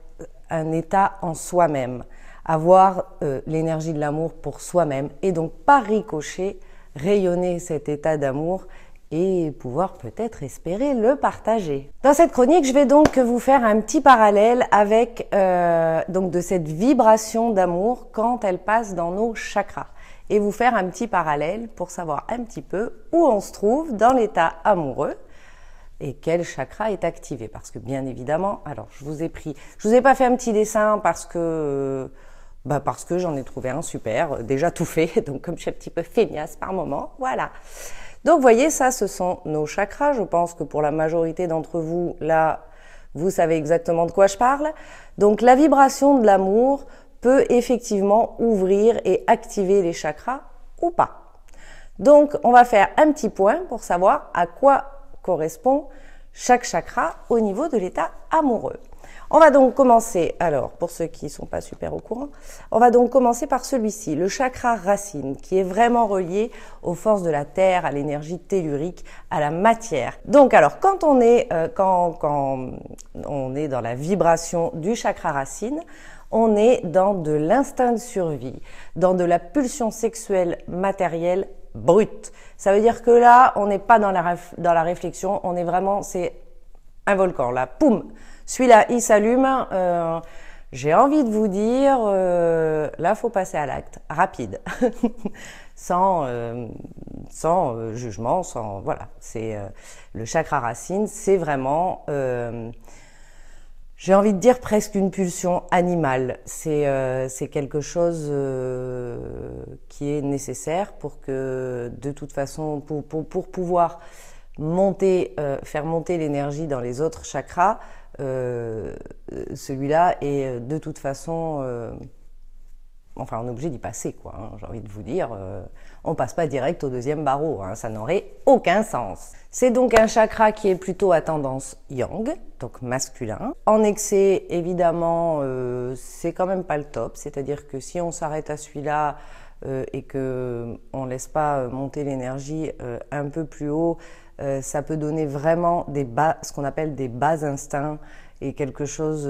un état en soi-même, avoir l'énergie de l'amour pour soi-même et donc par ricochet rayonner cet état d'amour et pouvoir peut-être espérer le partager. Dans cette chronique, je vais donc vous faire un petit parallèle avec donc de cette vibration d'amour quand elle passe dans nos chakras et vous faire un petit parallèle pour savoir un petit peu où on se trouve dans l'état amoureux et quel chakra est activé. Parce que bien évidemment, alors je vous ai pas fait un petit dessin parce que j'en ai trouvé un super, déjà tout fait, donc comme je suis un petit peu feignasse par moment, voilà. Donc vous voyez, ça ce sont nos chakras, je pense que pour la majorité d'entre vous, là, vous savez exactement de quoi je parle. Donc la vibration de l'amour peut effectivement ouvrir et activer les chakras ou pas. Donc on va faire un petit point pour savoir à quoi correspond chaque chakra au niveau de l'état amoureux. On va donc commencer, alors pour ceux qui ne sont pas super au courant, on va donc commencer par celui-ci, le chakra racine, qui est vraiment relié aux forces de la terre, à l'énergie tellurique, à la matière. Donc alors quand on est dans la vibration du chakra racine, On est dans de l'instinct de survie, dans de la pulsion sexuelle matérielle brute. Ça veut dire que là, on n'est pas dans la réflexion, on est vraiment, c'est un volcan là, poum, celui-là il s'allume. J'ai envie de vous dire, là faut passer à l'acte, rapide, sans jugement, sans voilà. C'est le chakra racine, c'est vraiment, j'ai envie de dire presque une pulsion animale. C'est quelque chose qui est nécessaire pour que, de toute façon, pour pouvoir monter, faire monter l'énergie dans les autres chakras. Celui-là est de toute façon, enfin on est obligé d'y passer quoi, hein, j'ai envie de vous dire, on passe pas direct au deuxième barreau, hein, ça n'aurait aucun sens. C'est donc un chakra qui est plutôt à tendance yang, donc masculin. En excès, évidemment, c'est quand même pas le top, c'est-à-dire que si on s'arrête à celui-là et que on laisse pas monter l'énergie un peu plus haut, ça peut donner vraiment ce qu'on appelle des bas instincts et quelque chose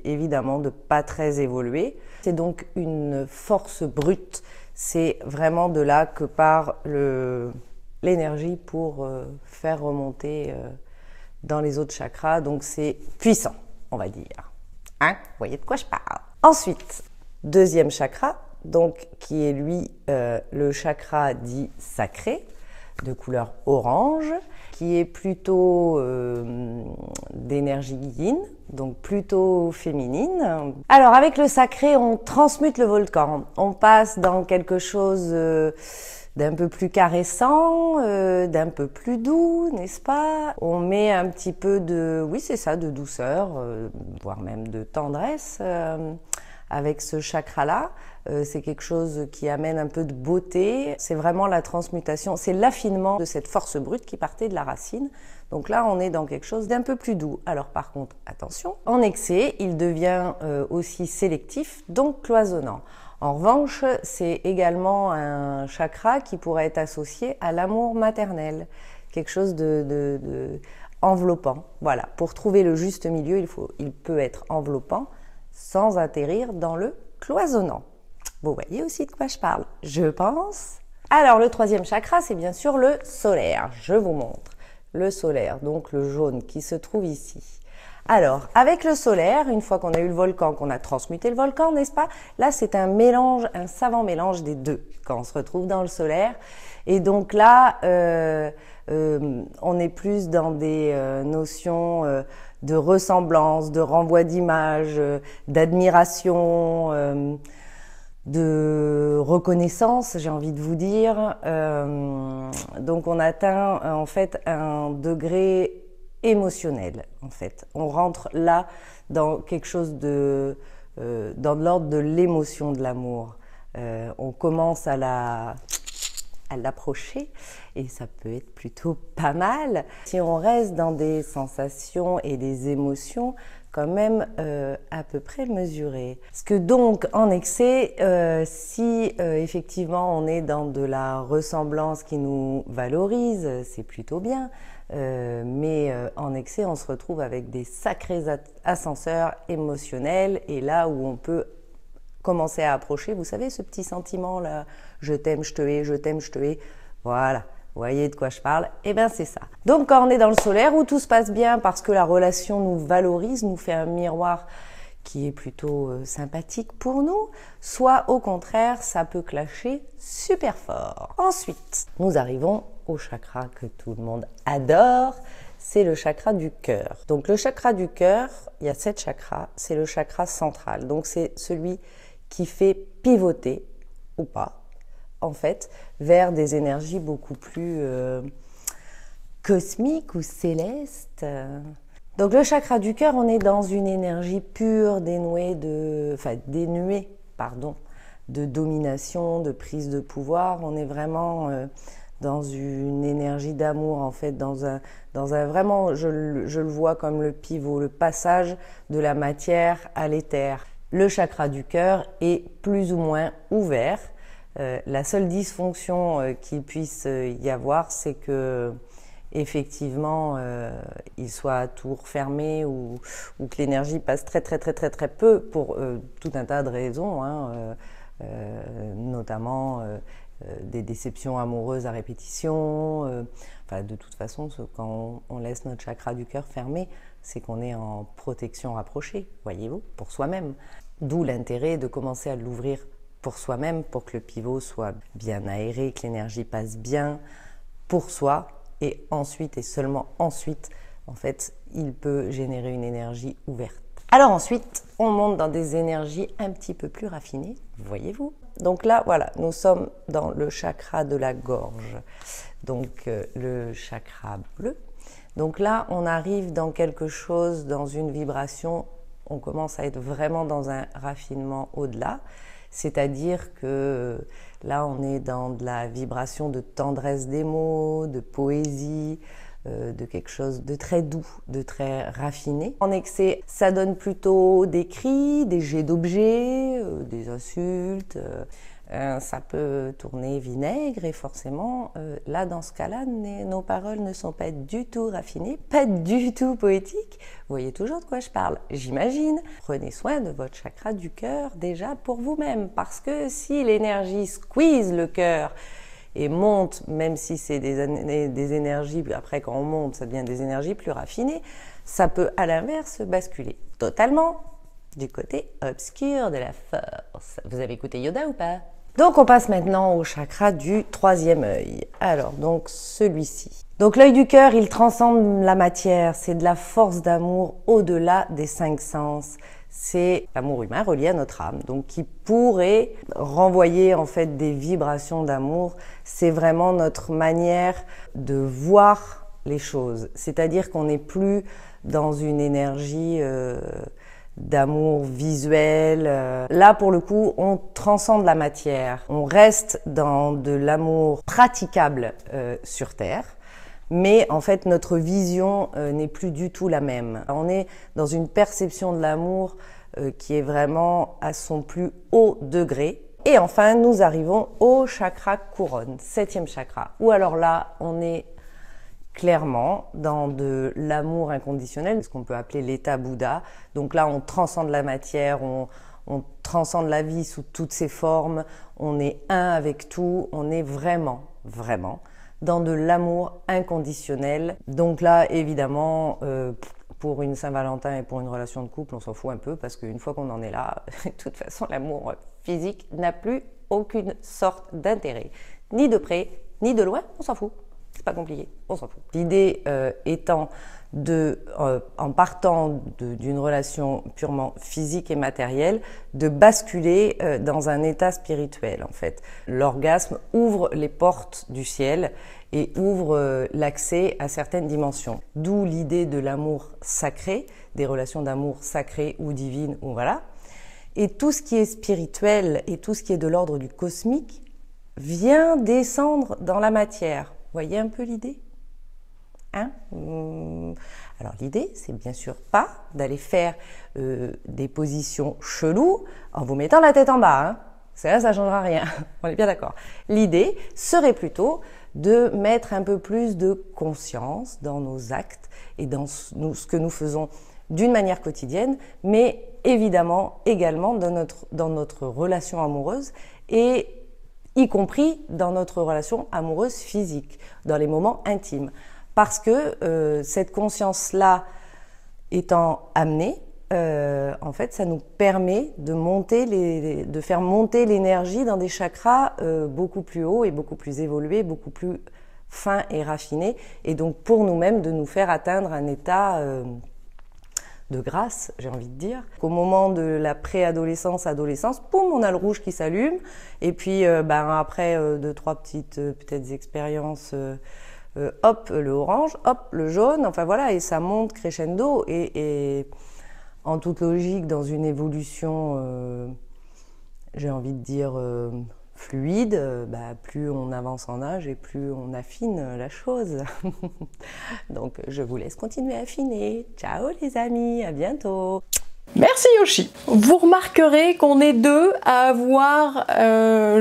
évidemment de pas très évolué. C'est donc une force brute, c'est vraiment de là que part l'énergie pour faire remonter dans les autres chakras, donc c'est puissant, on va dire. Hein? Vous voyez de quoi je parle. Ensuite, deuxième chakra, donc qui est lui le chakra dit sacré, de couleur orange, qui est plutôt d'énergie yin, donc plutôt féminine. Alors avec le sacré, on transmute le volcan, on passe dans quelque chose d'un peu plus caressant, d'un peu plus doux, n'est-ce pas? On met un petit peu de, oui c'est ça, de douceur, voire même de tendresse avec ce chakra-là. C'est quelque chose qui amène un peu de beauté. C'est vraiment la transmutation, c'est l'affinement de cette force brute qui partait de la racine. Donc là, on est dans quelque chose d'un peu plus doux. Alors par contre, attention, en excès, il devient aussi sélectif, donc cloisonnant. En revanche, c'est également un chakra qui pourrait être associé à l'amour maternel, quelque chose de enveloppant. Voilà, pour trouver le juste milieu, il peut être enveloppant sans atterrir dans le cloisonnant. Vous voyez aussi de quoi je parle, je pense. Alors le troisième chakra, c'est bien sûr le solaire. Je vous montre le solaire, donc le jaune qui se trouve ici. Alors, avec le solaire, une fois qu'on a eu le volcan, qu'on a transmuté le volcan, n'est-ce pas? Là, c'est un mélange, un savant mélange des deux, quand on se retrouve dans le solaire. Et donc là, on est plus dans des notions de ressemblance, de renvoi d'image, d'admiration, de reconnaissance, j'ai envie de vous dire. Donc on atteint en fait un degré émotionnel, en fait. On rentre là dans quelque chose dans l'ordre de l'émotion de l'amour. On commence à l'approcher et ça peut être plutôt pas mal. Si on reste dans des sensations et des émotions quand même à peu près mesurées. Parce que donc en excès, si effectivement on est dans de la ressemblance qui nous valorise, c'est plutôt bien. Mais en excès, on se retrouve avec des sacrés ascenseurs émotionnels et là où on peut commencer à approcher, vous savez, ce petit sentiment là, je t'aime, je te hais, je t'aime, je te hais, voilà, vous voyez de quoi je parle? Eh bien c'est ça. Donc quand on est dans le solaire où tout se passe bien parce que la relation nous valorise, nous fait un miroir qui est plutôt sympathique pour nous, soit au contraire, ça peut clasher super fort. Ensuite, nous arrivons au chakra que tout le monde adore, c'est le chakra du cœur. Donc le chakra du cœur, il y a 7 chakras, c'est le chakra central. Donc c'est celui qui fait pivoter, ou pas, en fait, vers des énergies beaucoup plus cosmiques ou célestes. Donc le chakra du cœur, on est dans une énergie pure, dénuée de domination, de prise de pouvoir. On est vraiment dans une énergie d'amour, en fait, dans un vraiment, je le vois comme le pivot, le passage de la matière à l'éther. Le chakra du cœur est plus ou moins ouvert. La seule dysfonction qu'il puisse y avoir, c'est que effectivement il soit à tour fermé ou que l'énergie passe très peu pour tout un tas de raisons, hein, notamment des déceptions amoureuses à répétition. Enfin, de toute façon, quand on laisse notre chakra du cœur fermé, c'est qu'on est en protection rapprochée, voyez-vous, pour soi-même. D'où l'intérêt de commencer à l'ouvrir pour soi-même, pour que le pivot soit bien aéré, que l'énergie passe bien pour soi, et ensuite, et seulement ensuite, en fait, il peut générer une énergie ouverte. Alors ensuite, on monte dans des énergies un petit peu plus raffinées, voyez-vous. Donc là, voilà, nous sommes dans le chakra de la gorge, donc le chakra bleu. Donc là, on arrive dans quelque chose, dans une vibration, on commence à être vraiment dans un raffinement au-delà, c'est-à-dire que là, on est dans de la vibration de tendresse des mots, de poésie, de quelque chose de très doux, de très raffiné. En excès, ça donne plutôt des cris, des jets d'objets, des insultes. Ça peut tourner vinaigre et forcément, là, dans ce cas-là, nos paroles ne sont pas du tout raffinées, pas du tout poétiques. Vous voyez toujours de quoi je parle, j'imagine. Prenez soin de votre chakra du cœur déjà pour vous-même, parce que si l'énergie squeeze le cœur et monte, même si c'est des énergies, après quand on monte, ça devient des énergies plus raffinées, ça peut à l'inverse basculer totalement du côté obscur de la force. Vous avez écouté Yoda ou pas? Donc on passe maintenant au chakra du troisième œil. Alors donc celui-ci. Donc l'œil du cœur, il transcende la matière, c'est de la force d'amour au-delà des 5 sens. C'est l'amour humain relié à notre âme, donc qui pourrait renvoyer en fait des vibrations d'amour. C'est vraiment notre manière de voir les choses, c'est-à-dire qu'on n'est plus dans une énergie d'amour visuel. Là, pour le coup, on transcende la matière. On reste dans de l'amour praticable sur Terre. Mais en fait, notre vision n'est plus du tout la même. On est dans une perception de l'amour qui est vraiment à son plus haut degré. Et enfin, nous arrivons au chakra couronne, 7e chakra. Où alors là, on est clairement dans de l'amour inconditionnel, ce qu'on peut appeler l'état Bouddha. Donc là, on transcende la matière, on transcende la vie sous toutes ses formes, on est un avec tout, on est vraiment dans de l'amour inconditionnel. Donc là, évidemment, pour une Saint-Valentin et pour une relation de couple, on s'en fout un peu parce qu'une fois qu'on en est là, de toute façon, l'amour physique n'a plus aucune sorte d'intérêt. Ni de près, ni de loin, on s'en fout. C'est pas compliqué, on s'en fout. L'idée étant en partant d'une relation purement physique et matérielle, de basculer dans un état spirituel en fait. L'orgasme ouvre les portes du ciel et ouvre l'accès à certaines dimensions. D'où l'idée de l'amour sacré, des relations d'amour sacrées ou divines, ou voilà. Et tout ce qui est spirituel et tout ce qui est de l'ordre du cosmique vient descendre dans la matière. Vous voyez un peu l'idée ? Hein ? Alors l'idée, c'est bien sûr pas d'aller faire des positions cheloues en vous mettant la tête en bas. Hein. Ça ne changera rien, on est bien d'accord. L'idée serait plutôt de mettre un peu plus de conscience dans nos actes et dans ce que nous faisons d'une manière quotidienne, mais évidemment également dans notre relation amoureuse et y compris dans notre relation amoureuse physique, dans les moments intimes. Parce que cette conscience-là étant amenée, en fait, ça nous permet de faire monter l'énergie dans des chakras beaucoup plus hauts et beaucoup plus évolués, beaucoup plus fins et raffinés, et donc pour nous-mêmes de nous faire atteindre un état de grâce, j'ai envie de dire. Au moment de la préadolescence, adolescence, poum, on a le rouge qui s'allume, et puis après 2-3 petites peut-être expériences, hop, le orange, hop, le jaune, enfin voilà, et ça monte crescendo, et en toute logique, dans une évolution, j'ai envie de dire, fluide, plus on avance en âge et plus on affine la chose. Donc je vous laisse continuer à affiner. Ciao les amis, à bientôt. Merci Yoshi. Vous remarquerez qu'on est deux à avoir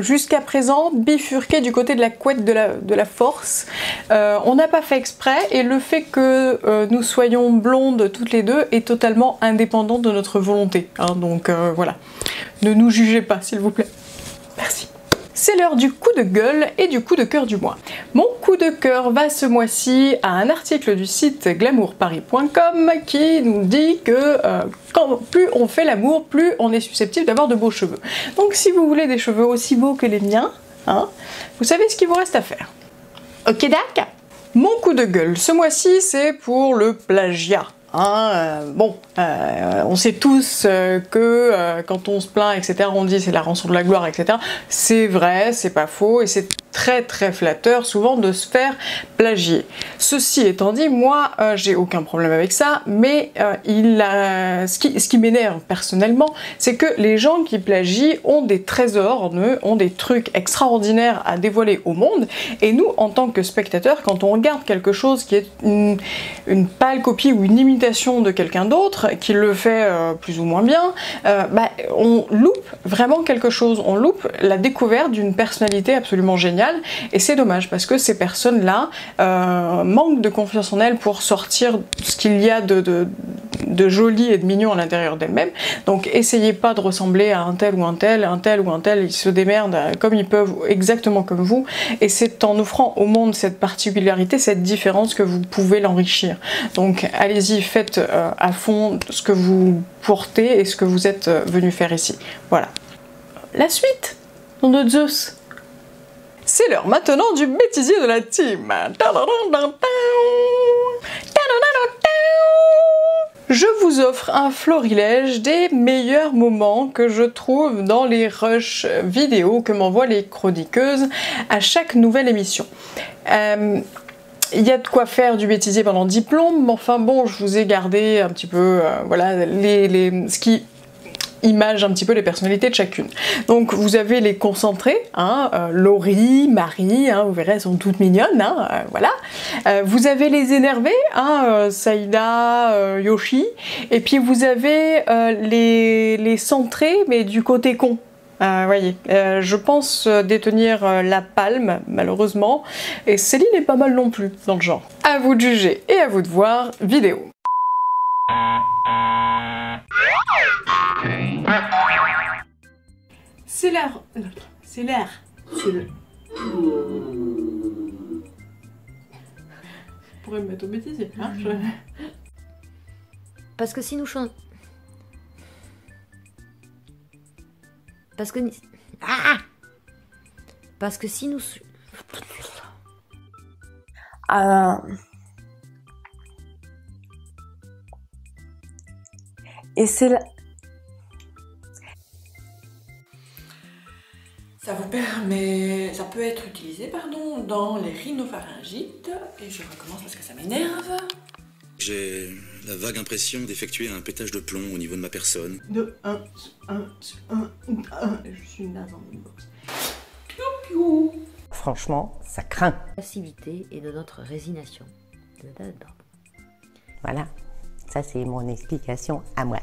jusqu'à présent bifurqué du côté de la couette de la force. On n'a pas fait exprès et le fait que nous soyons blondes toutes les deux est totalement indépendant de notre volonté. Hein, donc voilà, ne nous jugez pas s'il vous plaît. Merci. C'est l'heure du coup de gueule et du coup de cœur du mois. Mon coup de cœur va ce mois-ci à un article du site glamourparis.com qui nous dit que plus on fait l'amour, plus on est susceptible d'avoir de beaux cheveux. Donc si vous voulez des cheveux aussi beaux que les miens, hein, vous savez ce qu'il vous reste à faire. Ok d'accord. Mon coup de gueule ce mois-ci c'est pour le plagiat. Hein, on sait tous que quand on se plaint, etc., on dit c'est la rançon de la gloire, etc. C'est vrai, c'est pas faux, et c'est très très flatteur souvent de se faire plagier. Ceci étant dit, moi j'ai aucun problème avec ça, mais ce qui m'énerve personnellement, c'est que les gens qui plagient ont des trésors, ont des trucs extraordinaires à dévoiler au monde, et nous en tant que spectateurs, quand on regarde quelque chose qui est une pâle copie ou une imitation de quelqu'un d'autre qui le fait plus ou moins bien, on loupe vraiment quelque chose, on loupe la découverte d'une personnalité absolument géniale et c'est dommage parce que ces personnes-là manquent de confiance en elles pour sortir ce qu'il y a de joli et de mignon à l'intérieur d'elles-mêmes. Donc essayez pas de ressembler à un tel ou un tel, ils se démerdent comme ils peuvent, exactement comme vous, et c'est en offrant au monde cette particularité, cette différence que vous pouvez l'enrichir. Donc allez-y, faites à fond ce que vous portez et ce que vous êtes venu faire ici. Voilà. La suite, nom de Zeus. C'est l'heure maintenant du bêtisier de la team. Je vous offre un florilège des meilleurs moments que je trouve dans les rushs vidéo que m'envoient les chroniqueuses à chaque nouvelle émission. Il y a de quoi faire du bêtisier pendant 10 plombes, mais enfin bon, je vous ai gardé un petit peu, voilà, ce qui image un petit peu les personnalités de chacune. Donc vous avez les concentrés, hein, Laurie, Marie, hein, vous verrez, elles sont toutes mignonnes, hein, voilà. Vous avez les énervés, hein, Saïda, Yoshi, et puis vous avez les centrés, mais du côté con. Voyez, je pense détenir la palme, malheureusement, et Céline est pas mal non plus dans le genre. À vous de juger et à vous de voir, vidéo. C'est l'heure. C'est l'heure. C'est le... Je pourrais me mettre au bêtisier, hein, Parce que si nous chantons... Parce que... Ah! Parce que si nous... Et c'est là... Ça peut être utilisé, pardon, dans les rhinopharyngites. Et je recommence parce que ça m'énerve. J'ai la vague impression d'effectuer un pétage de plomb au niveau de ma personne. Je suis naze en inbox. Franchement, ça craint. Facilité et de notre résignation. Voilà, ça c'est mon explication à moi.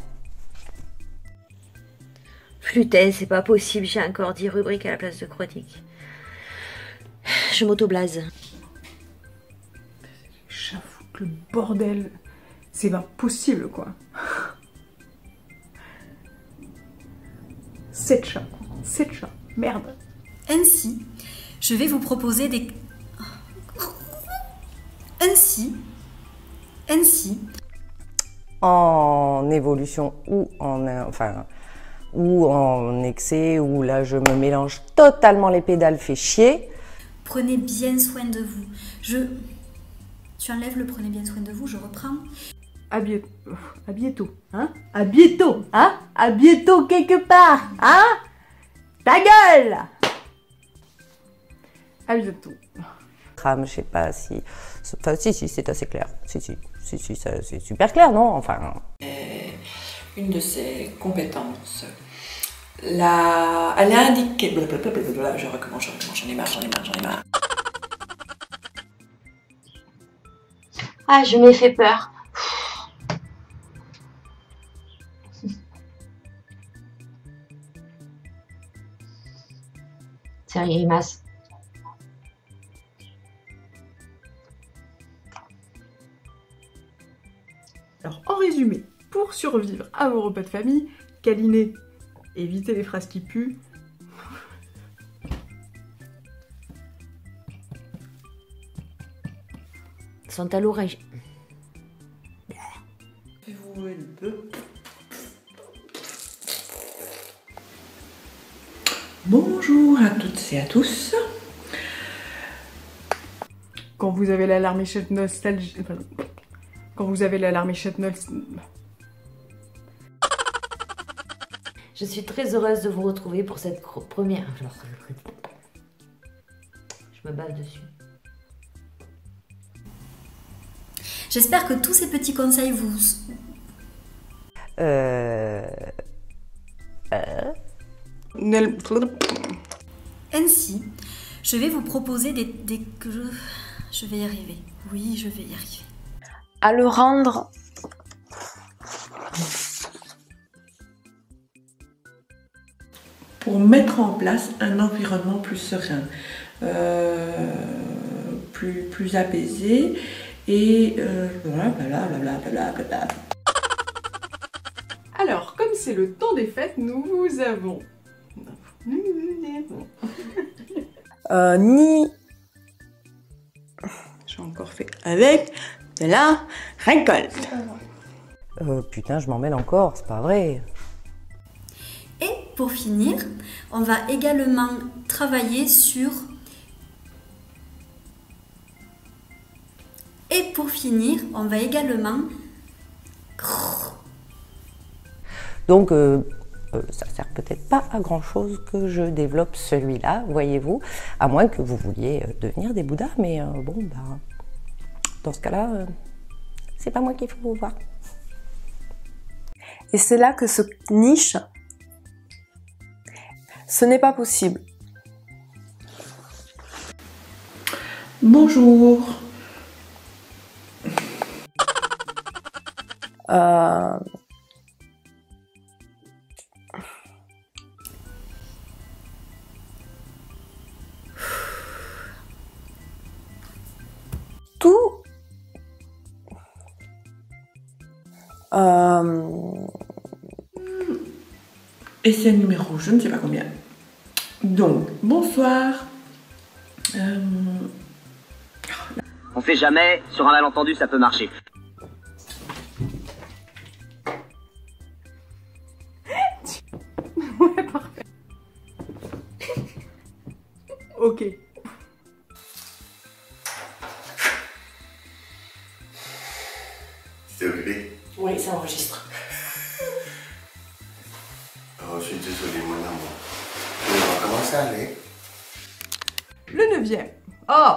Putain, c'est pas possible, j'ai encore 10 rubriques à la place de chronique. Je m'auto-blase. J'avoue que le bordel, c'est pas possible quoi. 7 chats, 7 chats, merde. Ainsi, je vais vous proposer des... Ainsi, En évolution ou ou en excès, où là je me mélange totalement les pédales, fait chier. prenez bien soin de vous. Tu enlèves le prenez bien soin de vous, je reprends. À bientôt, hein? À bientôt, hein? À bientôt quelque part, hein? Ta gueule! À bientôt. Je sais pas si... Enfin, si, c'est assez clair. Si, c'est super clair, non? Enfin... Une de ses compétences. Elle a indiqué... Blablabla, je recommence, j'en ai marre. Ah, je m'ai fait peur. Série grimace. Alors, en résumé, pour survivre à vos repas de famille, câliner, éviter les phrases qui puent. Sont à l'oreille. Faites-vous un peu. Bonjour à toutes et à tous. Quand vous avez la larmichette nostalgie... Enfin, quand vous avez la larmichette nostalgie... Je suis très heureuse de vous retrouver pour cette première... Je me bave dessus. J'espère que tous ces petits conseils vous... Ainsi, je vais vous proposer des... Je vais y arriver. Oui, je vais y arriver. À le rendre Pour mettre en place un environnement plus serein, plus apaisé et blablabla. Alors, comme c'est le temps des fêtes, nous avons... ni J'ai encore fait avec de la récolte. Putain, je m'en mêle encore, c'est pas vrai. Et pour finir, on va également travailler sur... Et pour finir, on va également... Donc, ça sert peut-être pas à grand chose que je développe celui-là, voyez-vous, à moins que vous vouliez devenir des bouddhas, mais bon, bah, dans ce cas-là, c'est pas moi qu'il faut voir. et c'est là que se niche. Ce n'est pas possible. Bonjour. Tout Et c'est le numéro, je ne sais pas combien. Donc, bonsoir. On sait jamais, sur un malentendu ça peut marcher. Ouais, parfait. Ok. C'est occupé? Oui, ça enregistre. Oh, je suis désolé, mon amour. On va commencer à aller. Le 9e. Oh,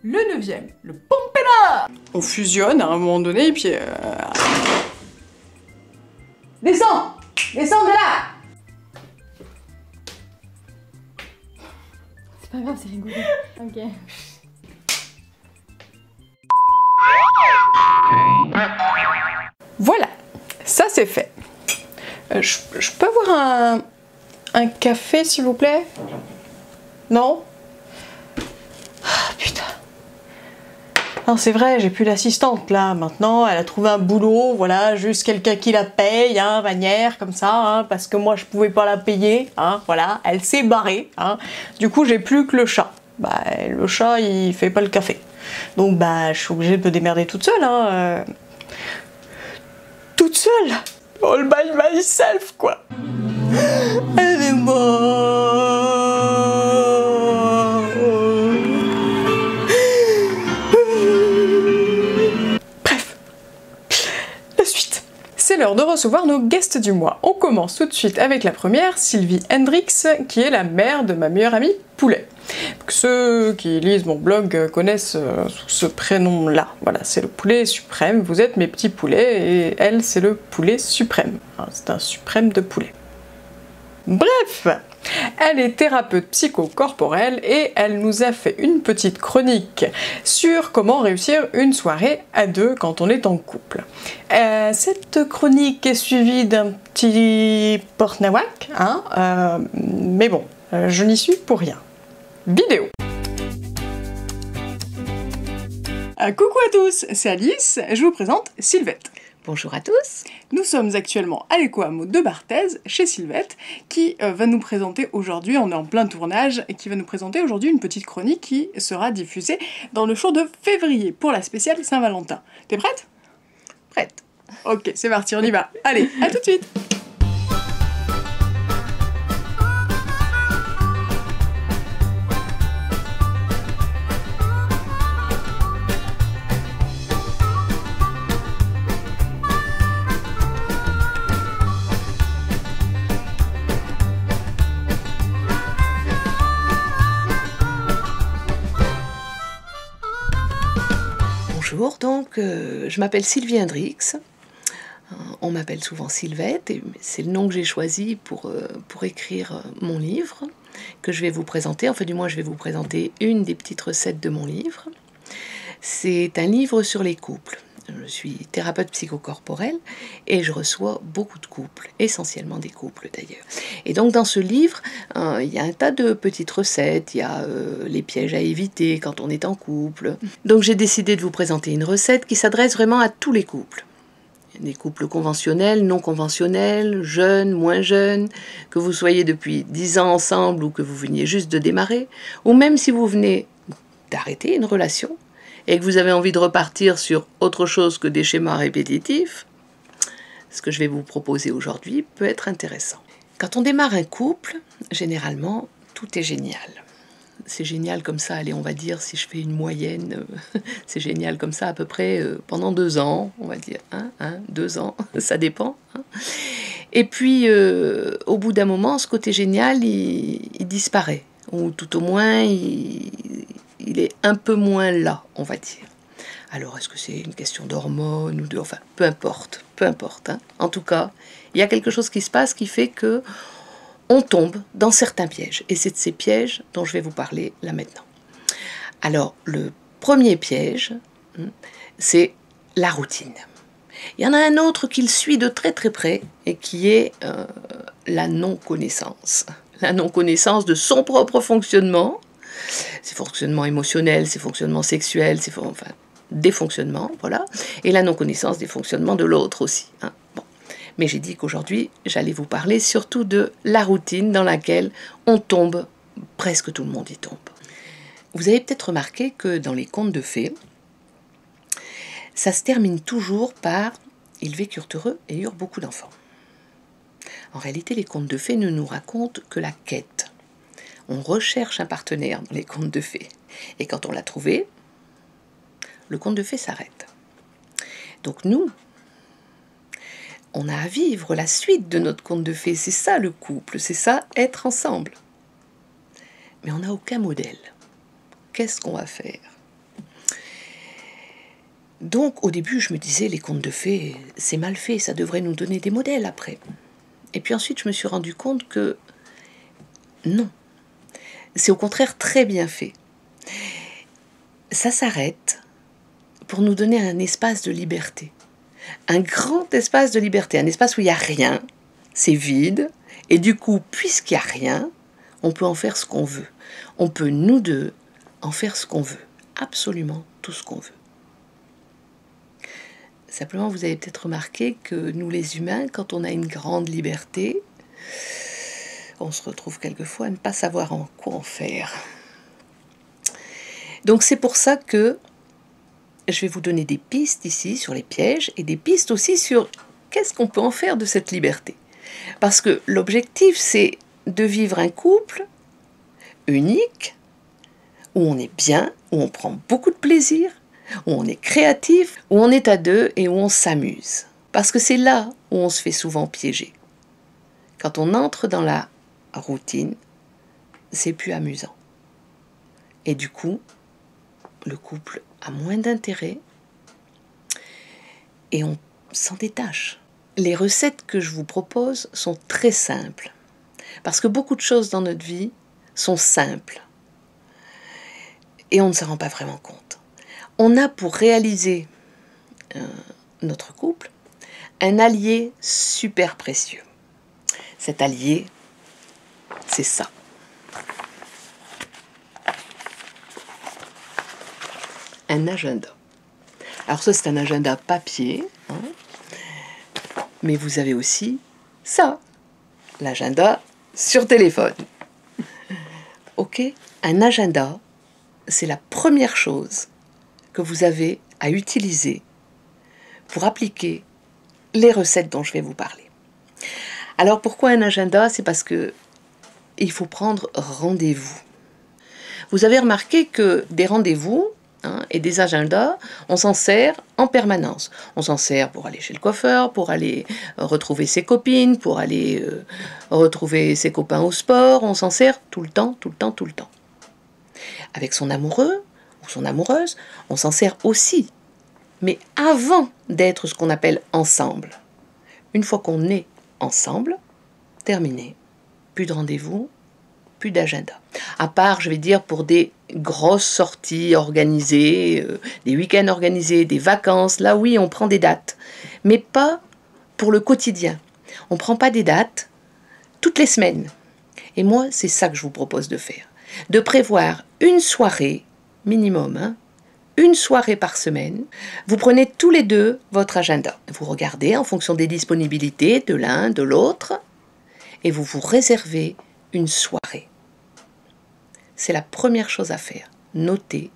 le 9e. Le Pompéla. On fusionne à un moment donné et puis... Descends. Descends de là. C'est pas grave, c'est rigolo. Ok. Voilà, ça c'est fait. Je peux avoir un café s'il vous plaît? Non? Ah, putain. Non, c'est vrai, j'ai plus d'assistante là. Maintenant, elle a trouvé un boulot, voilà, juste quelqu'un qui la paye, hein, manière, comme ça, hein, parce que moi je pouvais pas la payer, hein, voilà, elle s'est barrée, hein. Du coup, j'ai plus que le chat. Bah, le chat, il fait pas le café. Donc, bah, je suis obligée de me démerder toute seule, hein. Toute seule, all by myself, quoi. Elle est morte. Bref, la suite. C'est l'heure de recevoir nos guests du mois. On commence tout de suite avec la première, Sylvie Hendrix, qui est la mère de ma meilleure amie Poulet. Ceux qui lisent mon blog connaissent ce prénom-là. Voilà, c'est le poulet suprême. Vous êtes mes petits poulets et elle, c'est le poulet suprême. Hein, c'est un suprême de poulet. Bref, elle est thérapeute psychocorporelle et elle nous a fait une petite chronique sur comment réussir une soirée à deux quand on est en couple. Cette chronique est suivie d'un petit porte-nawak, hein, mais bon. Je n'y suis pour rien. Vidéo. Coucou à tous, c'est Alice, je vous présente Sylvette. Bonjour à tous. Nous sommes actuellement à l'Éco-Hameau de Barthez, chez Sylvette, qui va nous présenter aujourd'hui, on est en plein tournage, et qui va nous présenter aujourd'hui une petite chronique qui sera diffusée dans le show de février, pour la spéciale Saint-Valentin. T'es prête? Prête. Ok, c'est parti, on y va. Allez, à tout de suite. Bonjour, donc je m'appelle Sylvie Hendrix, on m'appelle souvent Sylvette, et c'est le nom que j'ai choisi pour écrire mon livre, que je vais vous présenter, enfin du moins je vais vous présenter une des petites recettes de mon livre. C'est un livre sur les couples. Je suis thérapeute psychocorporelle et je reçois beaucoup de couples, essentiellement des couples d'ailleurs. Et donc dans ce livre, il y a un tas de petites recettes, il y a les pièges à éviter quand on est en couple. Donc j'ai décidé de vous présenter une recette qui s'adresse vraiment à tous les couples. Des couples conventionnels, non conventionnels, jeunes, moins jeunes, que vous soyez depuis 10 ans ensemble ou que vous veniez juste de démarrer, ou même si vous venez d'arrêter une relation, et que vous avez envie de repartir sur autre chose que des schémas répétitifs, ce que je vais vous proposer aujourd'hui peut être intéressant. Quand on démarre un couple, généralement, tout est génial. C'est génial comme ça, allez, on va dire, si je fais une moyenne, c'est génial comme ça à peu près pendant 2 ans, on va dire, 2 ans, ça dépend. Et puis, au bout d'un moment, ce côté génial, il disparaît, ou tout au moins, il est un peu moins là, on va dire. Alors, est-ce que c'est une question d'hormones ou de... Enfin, peu importe, hein. En tout cas, il y a quelque chose qui se passe qui fait que on tombe dans certains pièges. Et c'est de ces pièges dont je vais vous parler là maintenant. Alors, le premier piège, c'est la routine. Il y en a un autre qui le suit de très très près et qui est la non-connaissance. La non-connaissance de son propre fonctionnement, ses fonctionnements émotionnels, ses fonctionnements sexuels, des fonctionnements, voilà, et la non-connaissance des fonctionnements de l'autre aussi. Hein. Bon. Mais j'ai dit qu'aujourd'hui, j'allais vous parler surtout de la routine dans laquelle on tombe, presque tout le monde y tombe. Vous avez peut-être remarqué que dans les contes de fées, ça se termine toujours par « ils vécurent heureux et eurent beaucoup d'enfants ». En réalité, les contes de fées ne nous racontent que la quête. On recherche un partenaire dans les contes de fées. Et quand on l'a trouvé, le conte de fées s'arrête. Donc nous, on a à vivre la suite de notre conte de fées. C'est ça le couple, c'est ça être ensemble. Mais on n'a aucun modèle. Qu'est-ce qu'on va faire? Donc au début, je me disais, les contes de fées, c'est mal fait, ça devrait nous donner des modèles après. Et puis ensuite, je me suis rendu compte que non. C'est au contraire très bien fait. Ça s'arrête pour nous donner un espace de liberté. Un grand espace de liberté, un espace où il n'y a rien, c'est vide, et du coup, puisqu'il n'y a rien, on peut en faire ce qu'on veut. On peut, nous deux, en faire ce qu'on veut. Absolument tout ce qu'on veut. Simplement, vous avez peut-être remarqué que nous les humains, quand on a une grande liberté, on se retrouve quelquefois à ne pas savoir en quoi en faire. Donc c'est pour ça que je vais vous donner des pistes ici sur les pièges et des pistes aussi sur qu'est-ce qu'on peut en faire de cette liberté. Parce que l'objectif, c'est de vivre un couple unique, où on est bien, où on prend beaucoup de plaisir, où on est créatif, où on est à deux et où on s'amuse. Parce que c'est là où on se fait souvent piéger. Quand on entre dans la routine, c'est plus amusant. Et du coup, le couple a moins d'intérêt et on s'en détache. Les recettes que je vous propose sont très simples. Parce que beaucoup de choses dans notre vie sont simples. Et on ne s'en rend pas vraiment compte. On a pour réaliser notre couple un allié super précieux. Cet allié, c'est ça. un agenda. Alors ça, c'est un agenda papier, hein, mais vous avez aussi ça, l'agenda sur téléphone. Ok, un agenda, c'est la première chose que vous avez à utiliser pour appliquer les recettes dont je vais vous parler. Alors pourquoi un agenda? C'est parce que il faut prendre rendez-vous. Vous avez remarqué que des rendez-vous et des agendas, on s'en sert en permanence. On s'en sert pour aller chez le coiffeur, pour aller retrouver ses copines, pour aller retrouver ses copains au sport. On s'en sert tout le temps, tout le temps, tout le temps. Avec son amoureux ou son amoureuse, on s'en sert aussi. Mais avant d'être ce qu'on appelle ensemble. Une fois qu'on est ensemble, terminé. Plus de rendez-vous, plus d'agenda. À part, je vais dire, pour des grosses sorties organisées, des week-ends organisés, des vacances, là oui, on prend des dates. Mais pas pour le quotidien. On ne prend pas des dates toutes les semaines. Et moi, c'est ça que je vous propose de faire. De prévoir une soirée, minimum, une soirée par semaine. Vous prenez tous les deux votre agenda. Vous regardez en fonction des disponibilités de l'un, de l'autre, et vous vous réservez une soirée. C'est la première chose à faire. Notez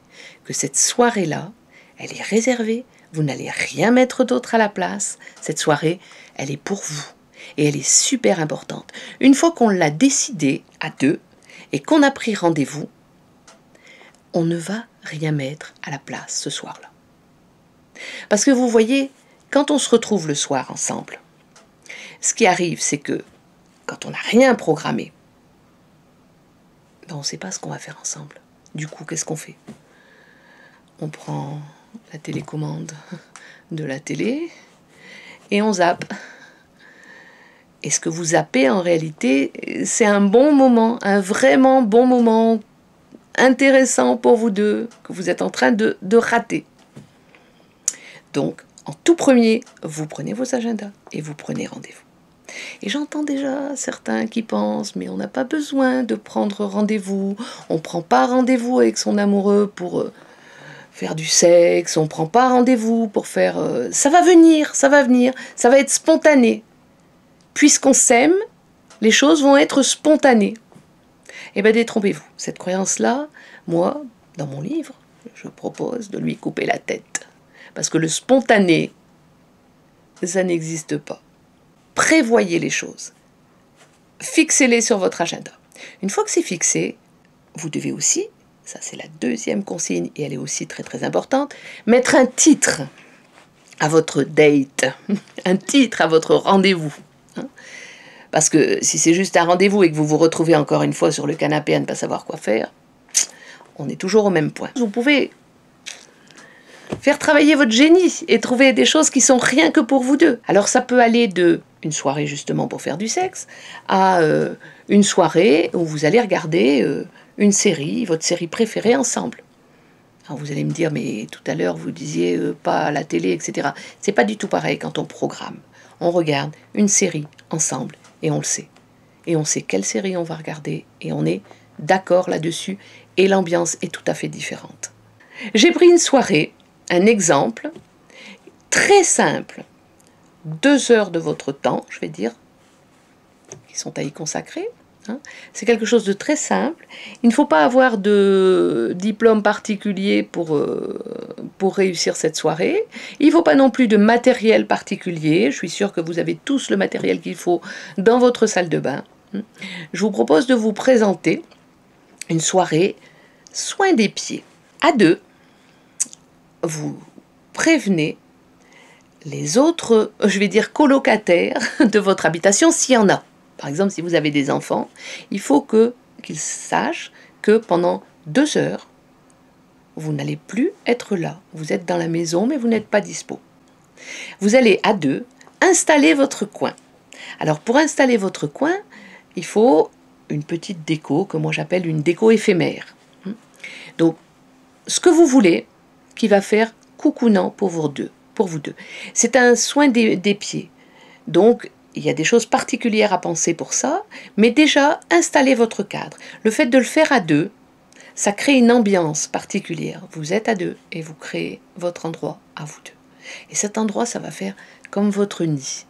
que cette soirée-là, elle est réservée. Vous n'allez rien mettre d'autre à la place. Cette soirée, elle est pour vous. Et elle est super importante. Une fois qu'on l'a décidé à deux et qu'on a pris rendez-vous, on ne va rien mettre à la place ce soir-là. Parce que vous voyez, quand on se retrouve le soir ensemble, ce qui arrive, c'est que quand on n'a rien programmé, on ne sait pas ce qu'on va faire ensemble. Du coup, qu'est-ce qu'on fait? On prend la télécommande de la télé et on zappe. Et ce que vous zappez, en réalité, c'est un bon moment, un vraiment bon moment intéressant pour vous deux, que vous êtes en train de rater. Donc, en tout premier, vous prenez vos agendas et vous prenez rendez-vous. Et j'entends déjà certains qui pensent, mais on n'a pas besoin de prendre rendez-vous, on ne prend pas rendez-vous avec son amoureux pour faire du sexe, on ne prend pas rendez-vous pour faire... ça va venir, ça va être spontané. Puisqu'on s'aime, les choses vont être spontanées. Eh bien, détrompez-vous. Cette croyance-là, moi, dans mon livre, je propose de lui couper la tête. Parce que le spontané, ça n'existe pas. Prévoyez les choses. Fixez-les sur votre agenda. Une fois que c'est fixé, vous devez aussi, ça c'est la deuxième consigne et elle est aussi très très importante, mettre un titre à votre date, un titre à votre rendez-vous. Parce que si c'est juste un rendez-vous et que vous vous retrouvez encore une fois sur le canapé à ne pas savoir quoi faire, on est toujours au même point. Vous pouvez faire travailler votre génie et trouver des choses qui sont rien que pour vous deux. Alors ça peut aller de une soirée justement pour faire du sexe à une soirée où vous allez regarder une série, votre série préférée ensemble. Alors vous allez me dire, mais tout à l'heure vous disiez pas à la télé, etc. C'est pas du tout pareil quand on programme. On regarde une série ensemble et on le sait. Et on sait quelle série on va regarder et on est d'accord là-dessus et l'ambiance est tout à fait différente. J'ai pris une soirée, un exemple très simple, 2 heures de votre temps, je vais dire, qui sont à y consacrer. C'est quelque chose de très simple. Il ne faut pas avoir de diplôme particulier pour réussir cette soirée. Il ne faut pas non plus de matériel particulier. Je suis sûre que vous avez tous le matériel qu'il faut dans votre salle de bain. Je vous propose de vous présenter une soirée soin des pieds. À deux, vous prévenez les autres, je vais dire colocataires de votre habitation s'il y en a. Par exemple, si vous avez des enfants, il faut qu'ils sachent que pendant 2 heures, vous n'allez plus être là. Vous êtes dans la maison, mais vous n'êtes pas dispo. Vous allez à deux installer votre coin. Alors, pour installer votre coin, il faut une petite déco, que moi j'appelle une déco éphémère. Donc, ce que vous voulez, qui va faire coucounant pour vous deux. C'est un soin des pieds. Donc, il y a des choses particulières à penser pour ça, mais déjà, installez votre cadre. Le fait de le faire à deux, Ça crée une ambiance particulière. Vous êtes à deux et vous créez votre endroit à vous deux. Et cet endroit, ça va faire comme votre nid.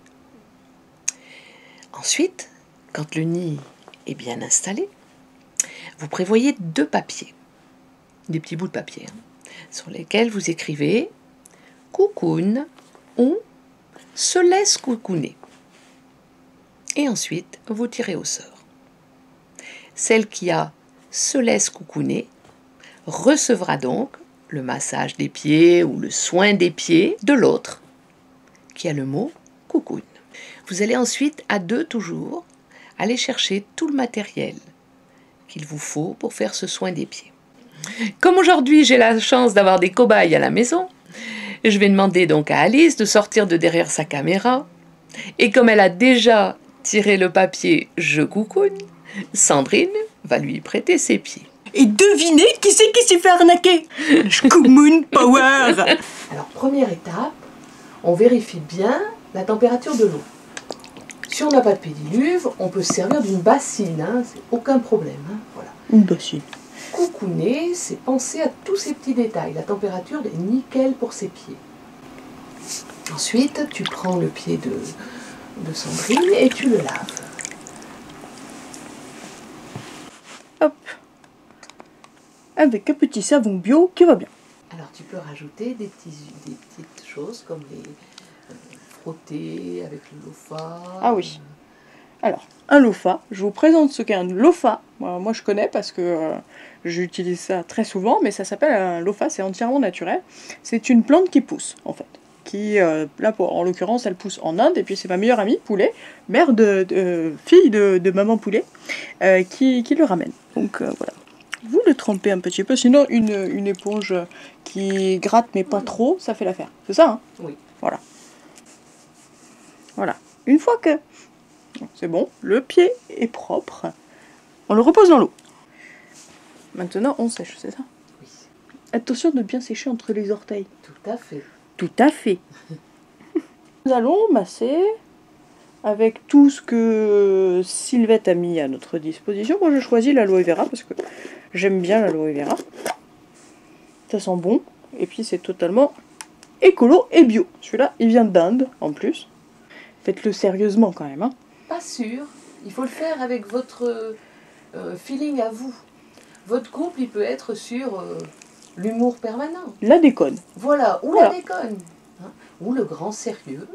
Ensuite, quand le nid est bien installé, vous prévoyez 2 papiers, des petits bouts de papier, sur lesquels vous écrivez « coucoune » ou « se laisse coucouner ». Et ensuite, vous tirez au sort. Celle qui a « se laisse coucouner » recevra donc le massage des pieds ou le soin des pieds de l'autre, qui a le mot « coucoune ». Vous allez ensuite, à 2 toujours, aller chercher tout le matériel qu'il vous faut pour faire ce soin des pieds. Comme aujourd'hui, j'ai la chance d'avoir des cobayes à la maison, je vais demander donc à Alice de sortir de derrière sa caméra. Et comme elle a déjà tiré le papier « Je coucoune », Sandrine va lui prêter ses pieds. Et devinez qui c'est qui s'est fait arnaquer? Shkumun Power. Alors, première étape, on vérifie bien la température de l'eau. Si on n'a pas de pédiluve, on peut se servir d'une bassine, hein, c'est aucun problème. Hein, voilà. Une bassine. Coucouner, c'est penser à tous ces petits détails. La température est nickel pour ses pieds. Ensuite, tu prends le pied de Sandrine et tu le laves. Hop. Avec un petit savon bio qui va bien. Alors tu peux rajouter des petites choses comme les frotter avec le lofa. Ah oui. Alors, un lofa, je vous présente ce qu'est un lofa. Moi je connais parce que j'utilise ça très souvent, mais ça s'appelle un lofa, c'est entièrement naturel. C'est une plante qui pousse en fait. Qui, là en l'occurrence, elle pousse en Inde, et puis c'est ma meilleure amie, Poulet, mère fille de maman Poulet, qui le ramène. Donc voilà. Vous le trempez un petit peu, sinon une éponge qui gratte mais pas trop, ça fait l'affaire. C'est ça, hein? Oui. Voilà. Voilà. Une fois que c'est bon, le pied est propre, on le repose dans l'eau. Maintenant, on sèche, c'est ça? Oui. Attention de bien sécher entre les orteils. Tout à fait. Tout à fait. Nous allons masser avec tout ce que Sylvette a mis à notre disposition. Moi, je choisis l'aloe vera parce que j'aime bien l'aloe vera. Ça sent bon. Et puis, c'est totalement écolo et bio. Celui-là, il vient d'Inde, en plus. Faites-le sérieusement, quand même. Hein. Pas sûr. Il faut le faire avec votre feeling à vous. Votre couple, il peut être sur l'humour permanent. La déconne. Voilà, ou la déconne. Hein, ou le grand sérieux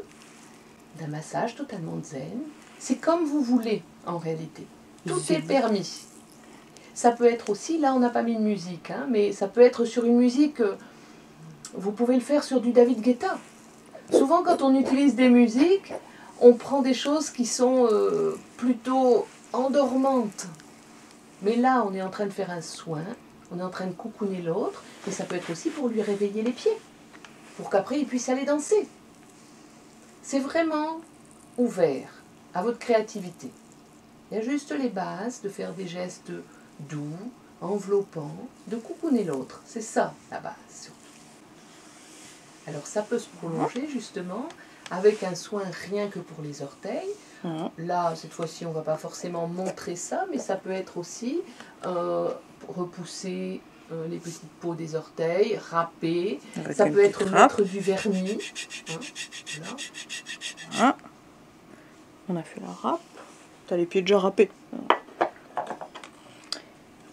d'un massage totalement zen. C'est comme vous voulez, en réalité. Tout est permis. Ça peut être aussi, là on n'a pas mis de musique, hein, mais ça peut être sur une musique, vous pouvez le faire sur du David Guetta. Souvent quand on utilise des musiques, on prend des choses qui sont plutôt endormantes. Mais là on est en train de faire un soin, on est en train de coucouner l'autre, et ça peut être aussi pour lui réveiller les pieds, pour qu'après il puisse aller danser. C'est vraiment ouvert à votre créativité. Il y a juste les bases de faire des gestes doux, enveloppants, de coucouner l'autre. C'est ça la base surtout. Alors ça peut se prolonger justement avec un soin rien que pour les orteils. Là, cette fois-ci, on ne va pas forcément montrer ça, mais ça peut être aussi repousser les petites peaux des orteils, râper. Avec ça peut être mettre du vernis. Voilà. On a fait la râpe. T'as les pieds déjà râpés.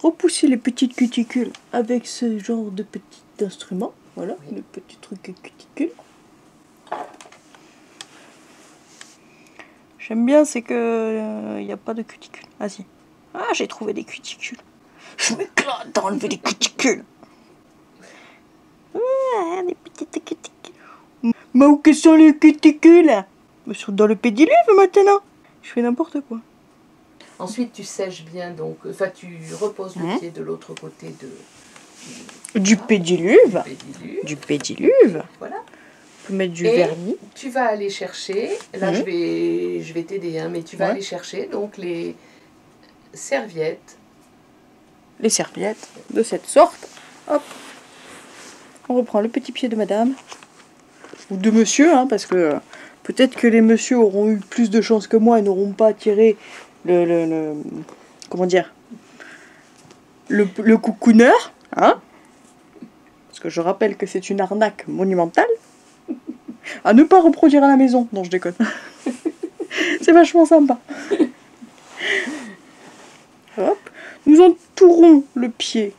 Repousser les petites cuticules avec ce genre de petit instrument. Voilà, oui. Le petit truc cuticule. J'aime bien, c'est que il n'y a pas de cuticules. Ah si. Ah, j'ai trouvé des cuticules. Je m'éclate d'enlever les cuticules. Ah, des petites cuticules. Mais où que sont les cuticules? Ils sont dans le pédiluve maintenant. Je fais n'importe quoi. Ensuite, tu sèches bien, donc, enfin, tu reposes le pied de l'autre côté du pédiluve. Du pédiluve. Voilà. On peut mettre du vernis. Tu vas aller chercher, là je vais t'aider, hein, mais tu vas aller chercher donc les serviettes. Les serviettes de cette sorte. Hop. On reprend le petit pied de madame. Ou de monsieur, hein, parce que peut-être que les messieurs auront eu plus de chance que moi et n'auront pas tiré comment dire, le coucouneur, hein, parce que je rappelle que c'est une arnaque monumentale, à ne pas reproduire à la maison. Non, je déconne. C'est vachement sympa. Hop. Nous entourons le pied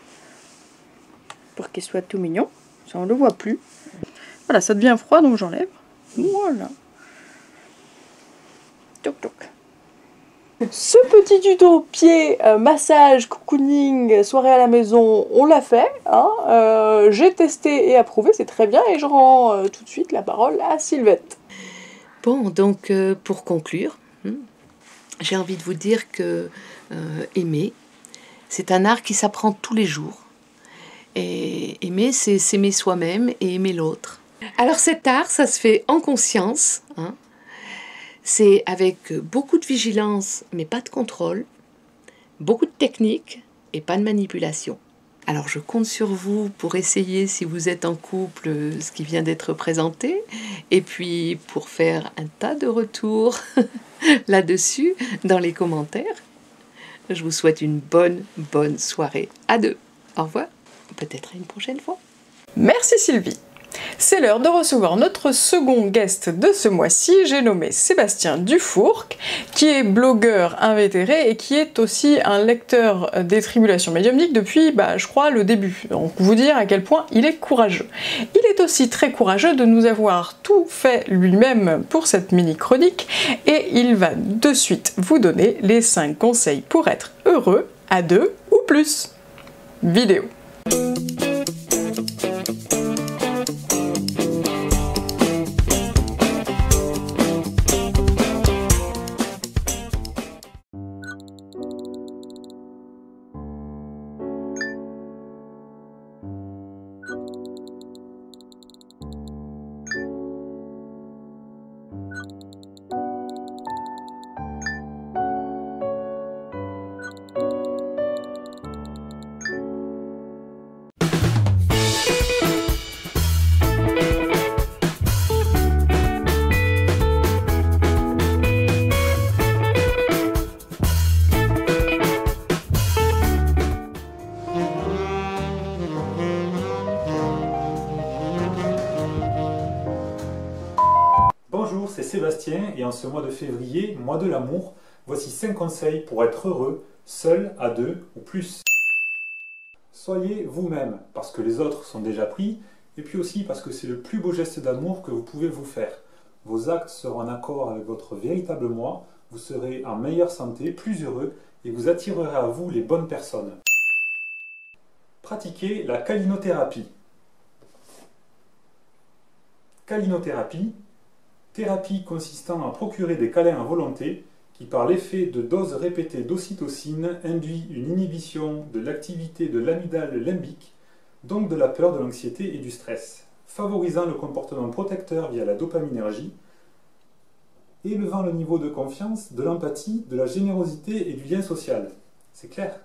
pour qu'il soit tout mignon. Ça, on ne le voit plus. Voilà, ça devient froid, donc j'enlève. Voilà. Toc toc. Ce petit tuto pied, massage, cocooning, soirée à la maison, on l'a fait. Hein. J'ai testé et approuvé, c'est très bien. Et je rends tout de suite la parole à Sylvette. Bon, donc pour conclure, j'ai envie de vous dire que aimer, c'est un art qui s'apprend tous les jours. Et aimer, c'est s'aimer soi-même et aimer l'autre. Alors cet art, ça se fait en conscience, hein. C'est avec beaucoup de vigilance, mais pas de contrôle, beaucoup de technique et pas de manipulation. Alors je compte sur vous pour essayer, si vous êtes en couple, ce qui vient d'être présenté, et puis pour faire un tas de retours là-dessus dans les commentaires. Je vous souhaite une bonne soirée à deux. Au revoir, peut-être à une prochaine fois. Merci Sylvie. C'est l'heure de recevoir notre second guest de ce mois-ci, j'ai nommé Sébastien Dufourcq, qui est blogueur invétéré et qui est aussi un lecteur des tribulations médiumniques depuis, je crois, le début. Donc vous dire à quel point il est courageux. Il est aussi très courageux de nous avoir tout fait lui-même pour cette mini-chronique et il va de suite vous donner les 5 conseils pour être heureux à 2 ou plus. Vidéo. Bonjour, c'est Sébastien et en ce mois de février, mois de l'amour, voici 5 conseils pour être heureux, seul, à 2 ou plus. Soyez vous-même, parce que les autres sont déjà pris, et puis aussi parce que c'est le plus beau geste d'amour que vous pouvez vous faire. Vos actes seront en accord avec votre véritable moi, vous serez en meilleure santé, plus heureux, et vous attirerez à vous les bonnes personnes. Pratiquez la câlinothérapie. Câlinothérapie, thérapie consistant à procurer des câlins à volonté qui, par l'effet de doses répétées d'ocytocine, induit une inhibition de l'activité de l'amygdale limbique, donc de la peur, de l'anxiété et du stress, favorisant le comportement protecteur via la dopaminergie, élevant le niveau de confiance, de l'empathie, de la générosité et du lien social. C'est clair.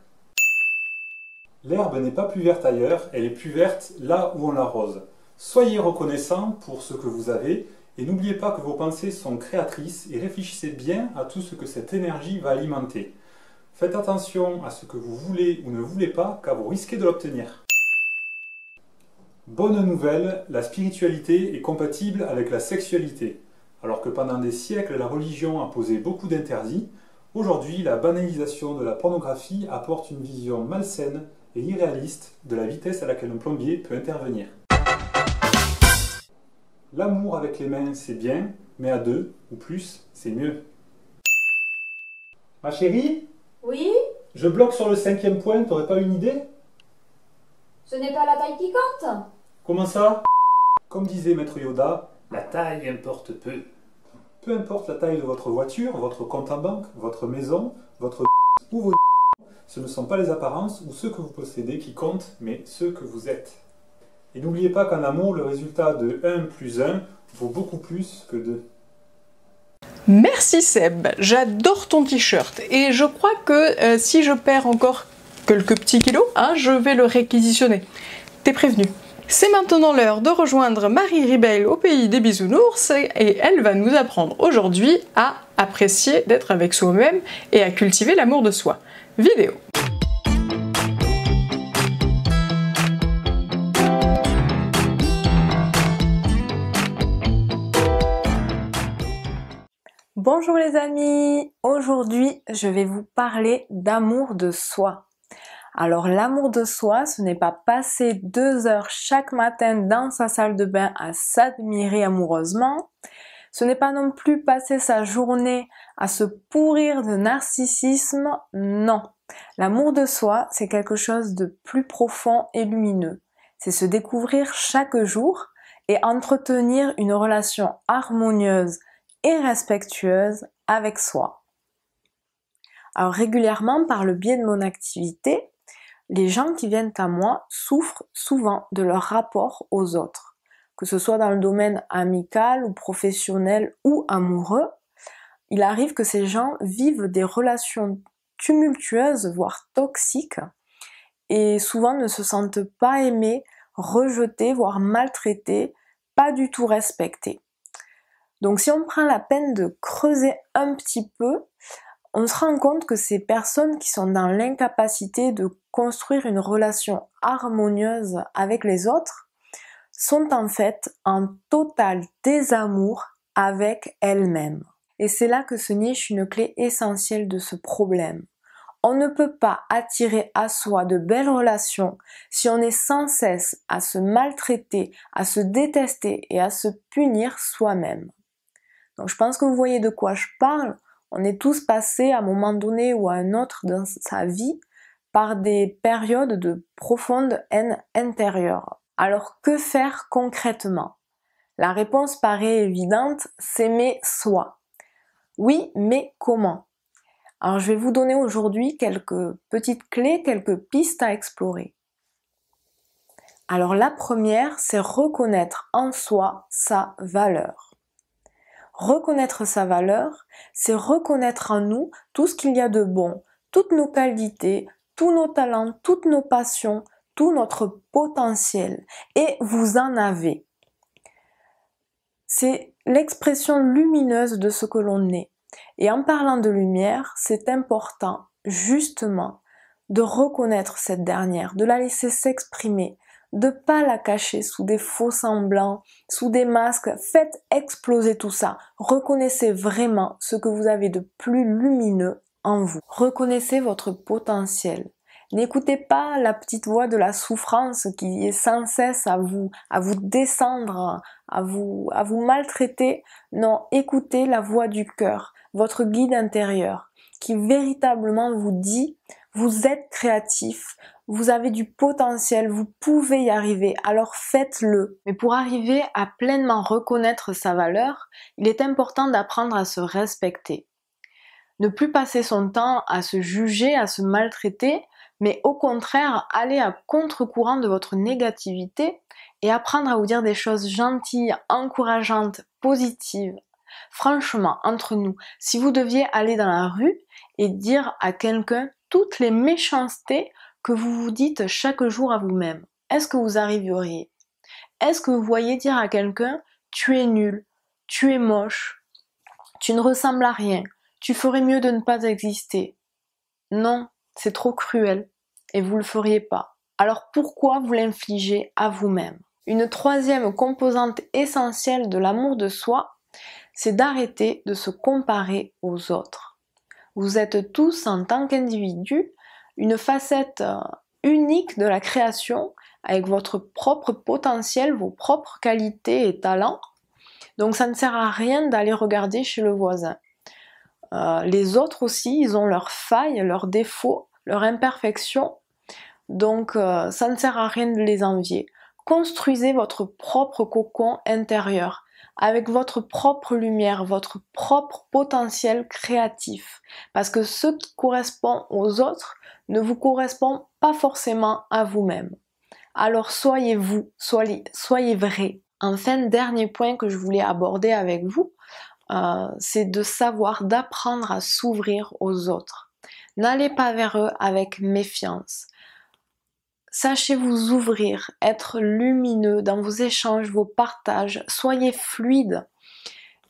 L'herbe n'est pas plus verte ailleurs, elle est plus verte là où on l'arrose. Soyez reconnaissant pour ce que vous avez, et n'oubliez pas que vos pensées sont créatrices et réfléchissez bien à tout ce que cette énergie va alimenter. Faites attention à ce que vous voulez ou ne voulez pas, car vous risquez de l'obtenir. Bonne nouvelle, la spiritualité est compatible avec la sexualité. Alors que pendant des siècles la religion a posé beaucoup d'interdits, aujourd'hui la banalisation de la pornographie apporte une vision malsaine et irréaliste de la vitesse à laquelle un plombier peut intervenir. L'amour avec les mains, c'est bien, mais à 2 ou plus, c'est mieux. Ma chérie? Oui? Je bloque sur le 5e point, t'aurais pas une idée? Ce n'est pas la taille qui compte? Comment ça? Comme disait Maître Yoda, la taille importe peu. Peu importe la taille de votre voiture, votre compte en banque, votre maison, votre ou vos ce ne sont pas les apparences ou ce que vous possédez qui comptent, mais ce que vous êtes. Et n'oubliez pas qu'en amour, le résultat de 1 plus 1 vaut beaucoup plus que 2. Merci Seb, j'adore ton t-shirt et je crois que si je perds encore quelques petits kilos, je vais le réquisitionner. T'es prévenu. C'est maintenant l'heure de rejoindre Marie Ribel au pays des bisounours et elle va nous apprendre aujourd'hui à apprécier d'être avec soi-même et à cultiver l'amour de soi. Vidéo. Bonjour les amis, aujourd'hui je vais vous parler d'amour de soi. Alors l'amour de soi, ce n'est pas passer 2 heures chaque matin dans sa salle de bain à s'admirer amoureusement, ce n'est pas non plus passer sa journée à se pourrir de narcissisme, non. L'amour de soi, c'est quelque chose de plus profond et lumineux. C'est se découvrir chaque jour et entretenir une relation harmonieuse et respectueuse avec soi. Alors régulièrement, par le biais de mon activité, les gens qui viennent à moi souffrent souvent de leur rapport aux autres, que ce soit dans le domaine amical ou professionnel ou amoureux. Il arrive que ces gens vivent des relations tumultueuses, voire toxiques, et souvent ne se sentent pas aimés, rejetés, voire maltraités, pas du tout respectés. Donc si on prend la peine de creuser un petit peu, on se rend compte que ces personnes qui sont dans l'incapacité de construire une relation harmonieuse avec les autres sont en fait en total désamour avec elles-mêmes. Et c'est là que se niche une clé essentielle de ce problème. On ne peut pas attirer à soi de belles relations si on est sans cesse à se maltraiter, à se détester et à se punir soi-même. Donc je pense que vous voyez de quoi je parle. On est tous passés à un moment donné ou à un autre dans sa vie par des périodes de profonde haine intérieure. Alors que faire concrètement? La réponse paraît évidente, s'aimer soi. Oui, mais comment? Alors je vais vous donner aujourd'hui quelques petites clés, quelques pistes à explorer. Alors la première, c'est reconnaître en soi sa valeur. Reconnaître sa valeur, c'est reconnaître en nous tout ce qu'il y a de bon, toutes nos qualités, tous nos talents, toutes nos passions, tout notre potentiel. Et vous en avez. C'est l'expression lumineuse de ce que l'on est. Et en parlant de lumière, c'est important, justement, de reconnaître cette dernière, de la laisser s'exprimer, de pas la cacher sous des faux semblants, sous des masques. Faites exploser tout ça. Reconnaissez vraiment ce que vous avez de plus lumineux en vous. Reconnaissez votre potentiel. N'écoutez pas la petite voix de la souffrance qui est sans cesse à vous descendre, à vous maltraiter. Non, écoutez la voix du cœur, votre guide intérieur, qui véritablement vous dit « Vous êtes créatif, vous avez du potentiel, vous pouvez y arriver, alors faites-le ». Mais pour arriver à pleinement reconnaître sa valeur, il est important d'apprendre à se respecter. Ne plus passer son temps à se juger, à se maltraiter, mais au contraire, aller à contre-courant de votre négativité et apprendre à vous dire des choses gentilles, encourageantes, positives. Franchement, entre nous, si vous deviez aller dans la rue et dire à quelqu'un toutes les méchancetés que vous vous dites chaque jour à vous-même, est-ce que vous arriveriez? Est-ce que vous voyez dire à quelqu'un « tu es nul, tu es moche, tu ne ressembles à rien, tu ferais mieux de ne pas exister ». Non, c'est trop cruel et vous le feriez pas. Alors pourquoi vous l'infligez à vous-même? Une troisième composante essentielle de l'amour de soi, c'est d'arrêter de se comparer aux autres. Vous êtes tous, en tant qu'individus, une facette unique de la création, avec votre propre potentiel, vos propres qualités et talents. Donc ça ne sert à rien d'aller regarder chez le voisin. Les autres aussi, ils ont leurs failles, leurs défauts, leurs imperfections. Donc ça ne sert à rien de les envier. Construisez votre propre cocon intérieur, avec votre propre lumière, votre propre potentiel créatif. Parce que ce qui correspond aux autres ne vous correspond pas forcément à vous-même. Alors soyez vous, soyez vrai. Enfin, dernier point que je voulais aborder avec vous, c'est de savoir, d'apprendre à s'ouvrir aux autres. N'allez pas vers eux avec méfiance. Sachez vous ouvrir, être lumineux dans vos échanges, vos partages, soyez fluide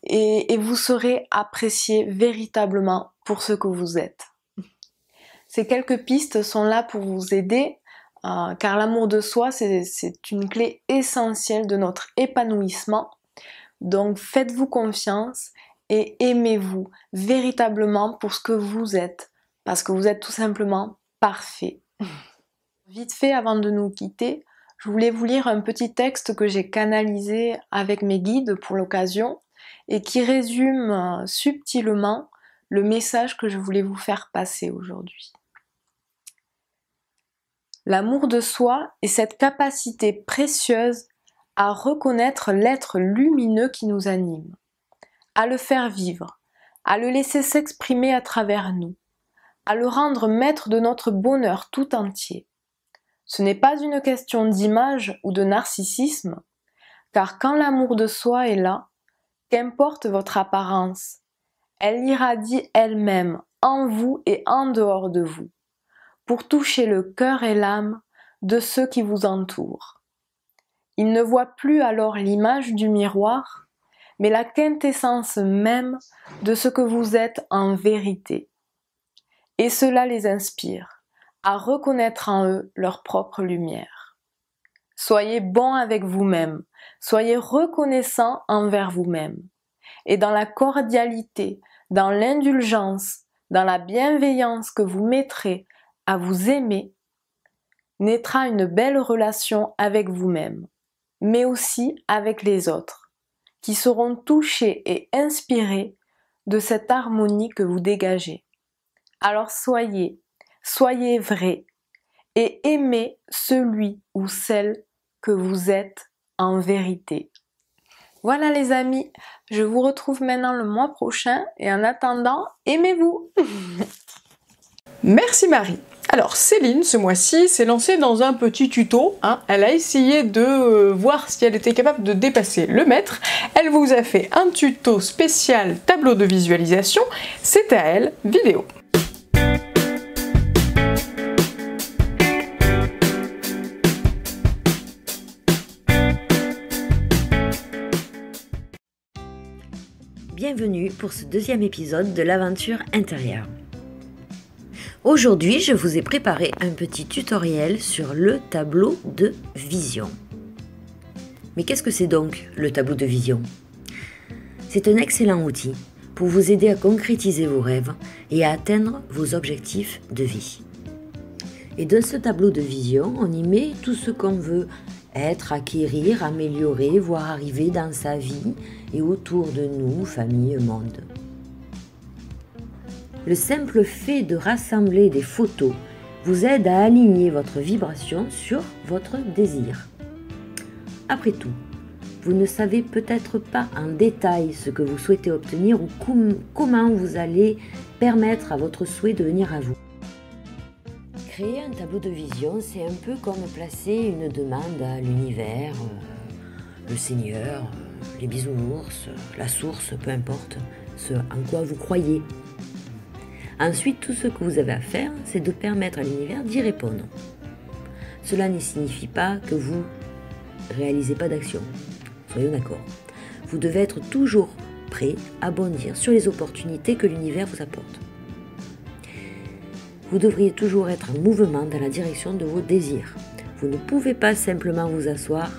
et vous serez apprécié véritablement pour ce que vous êtes. Ces quelques pistes sont là pour vous aider car l'amour de soi c'est une clé essentielle de notre épanouissement. Donc faites-vous confiance et aimez-vous véritablement pour ce que vous êtes, parce que vous êtes tout simplement parfait. Vite fait, avant de nous quitter, je voulais vous lire un petit texte que j'ai canalisé avec mes guides pour l'occasion et qui résume subtilement le message que je voulais vous faire passer aujourd'hui. L'amour de soi est cette capacité précieuse à reconnaître l'être lumineux qui nous anime, à le faire vivre, à le laisser s'exprimer à travers nous, à le rendre maître de notre bonheur tout entier. Ce n'est pas une question d'image ou de narcissisme, car quand l'amour de soi est là, qu'importe votre apparence, elle irradie elle-même en vous et en dehors de vous, pour toucher le cœur et l'âme de ceux qui vous entourent. Ils ne voient plus alors l'image du miroir, mais la quintessence même de ce que vous êtes en vérité. Et cela les inspire à reconnaître en eux leur propre lumière. Soyez bon avec vous-même, soyez reconnaissant envers vous-même. Et dans la cordialité, dans l'indulgence, dans la bienveillance que vous mettrez à vous aimer, naîtra une belle relation avec vous-même, mais aussi avec les autres, qui seront touchés et inspirés de cette harmonie que vous dégagez. Alors soyez vrai et aimez celui ou celle que vous êtes en vérité. Voilà les amis, je vous retrouve maintenant le mois prochain et en attendant, aimez-vous. Merci Marie. Alors Céline, ce mois-ci, s'est lancée dans un petit tuto. Elle a essayé de voir si elle était capable de dépasser le maître. Elle vous a fait un tuto spécial tableau de visualisation. C'est à elle, vidéo. Bienvenue pour ce deuxième épisode de l'aventure intérieure. Aujourd'hui, je vous ai préparé un petit tutoriel sur le tableau de vision. Mais qu'est-ce que c'est donc le tableau de vision? C'est un excellent outil pour vous aider à concrétiser vos rêves et à atteindre vos objectifs de vie. Et dans ce tableau de vision, on y met tout ce qu'on veut être, acquérir, améliorer, voir arriver dans sa vie et autour de nous, famille, monde. Le simple fait de rassembler des photos vous aide à aligner votre vibration sur votre désir. Après tout, vous ne savez peut-être pas en détail ce que vous souhaitez obtenir ou comment vous allez permettre à votre souhait de venir à vous. Créer un tableau de vision, c'est un peu comme placer une demande à l'univers, le Seigneur, les bisounours, la source, peu importe ce en quoi vous croyez. Ensuite, tout ce que vous avez à faire, c'est de permettre à l'univers d'y répondre. Cela ne signifie pas que vous ne réalisez pas d'action. Soyons d'accord. Vous devez être toujours prêt à bondir sur les opportunités que l'univers vous apporte. Vous devriez toujours être en mouvement dans la direction de vos désirs. Vous ne pouvez pas simplement vous asseoir,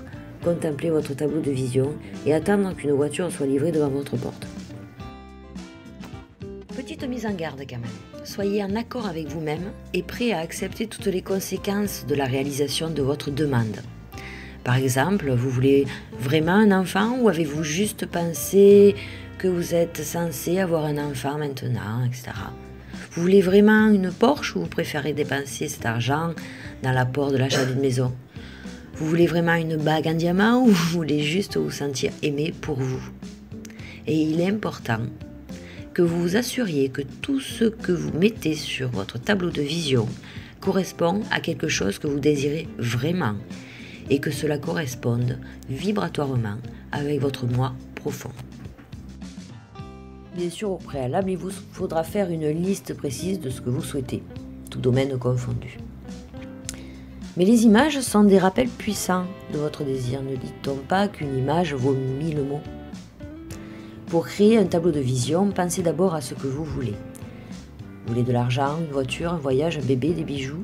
contempler votre tableau de vision et attendre qu'une voiture soit livrée devant votre porte. Petite mise en garde quand même. Soyez en accord avec vous-même et prêt à accepter toutes les conséquences de la réalisation de votre demande. Par exemple, vous voulez vraiment un enfant ou avez-vous juste pensé que vous êtes censé avoir un enfant maintenant, etc. Vous voulez vraiment une Porsche ou vous préférez dépenser cet argent dans l'apport de l'achat d'une maison? Vous voulez vraiment une bague en diamant ou vous voulez juste vous sentir aimé pour vous? Et il est important que vous vous assuriez que tout ce que vous mettez sur votre tableau de vision correspond à quelque chose que vous désirez vraiment et que cela corresponde vibratoirement avec votre moi profond. Bien sûr, au préalable, il vous faudra faire une liste précise de ce que vous souhaitez, tout domaine confondu. Mais les images sont des rappels puissants de votre désir. Ne dit-on pas qu'une image vaut 1000 mots? Pour créer un tableau de vision, pensez d'abord à ce que vous voulez. Vous voulez de l'argent, une voiture, un voyage, un bébé, des bijoux,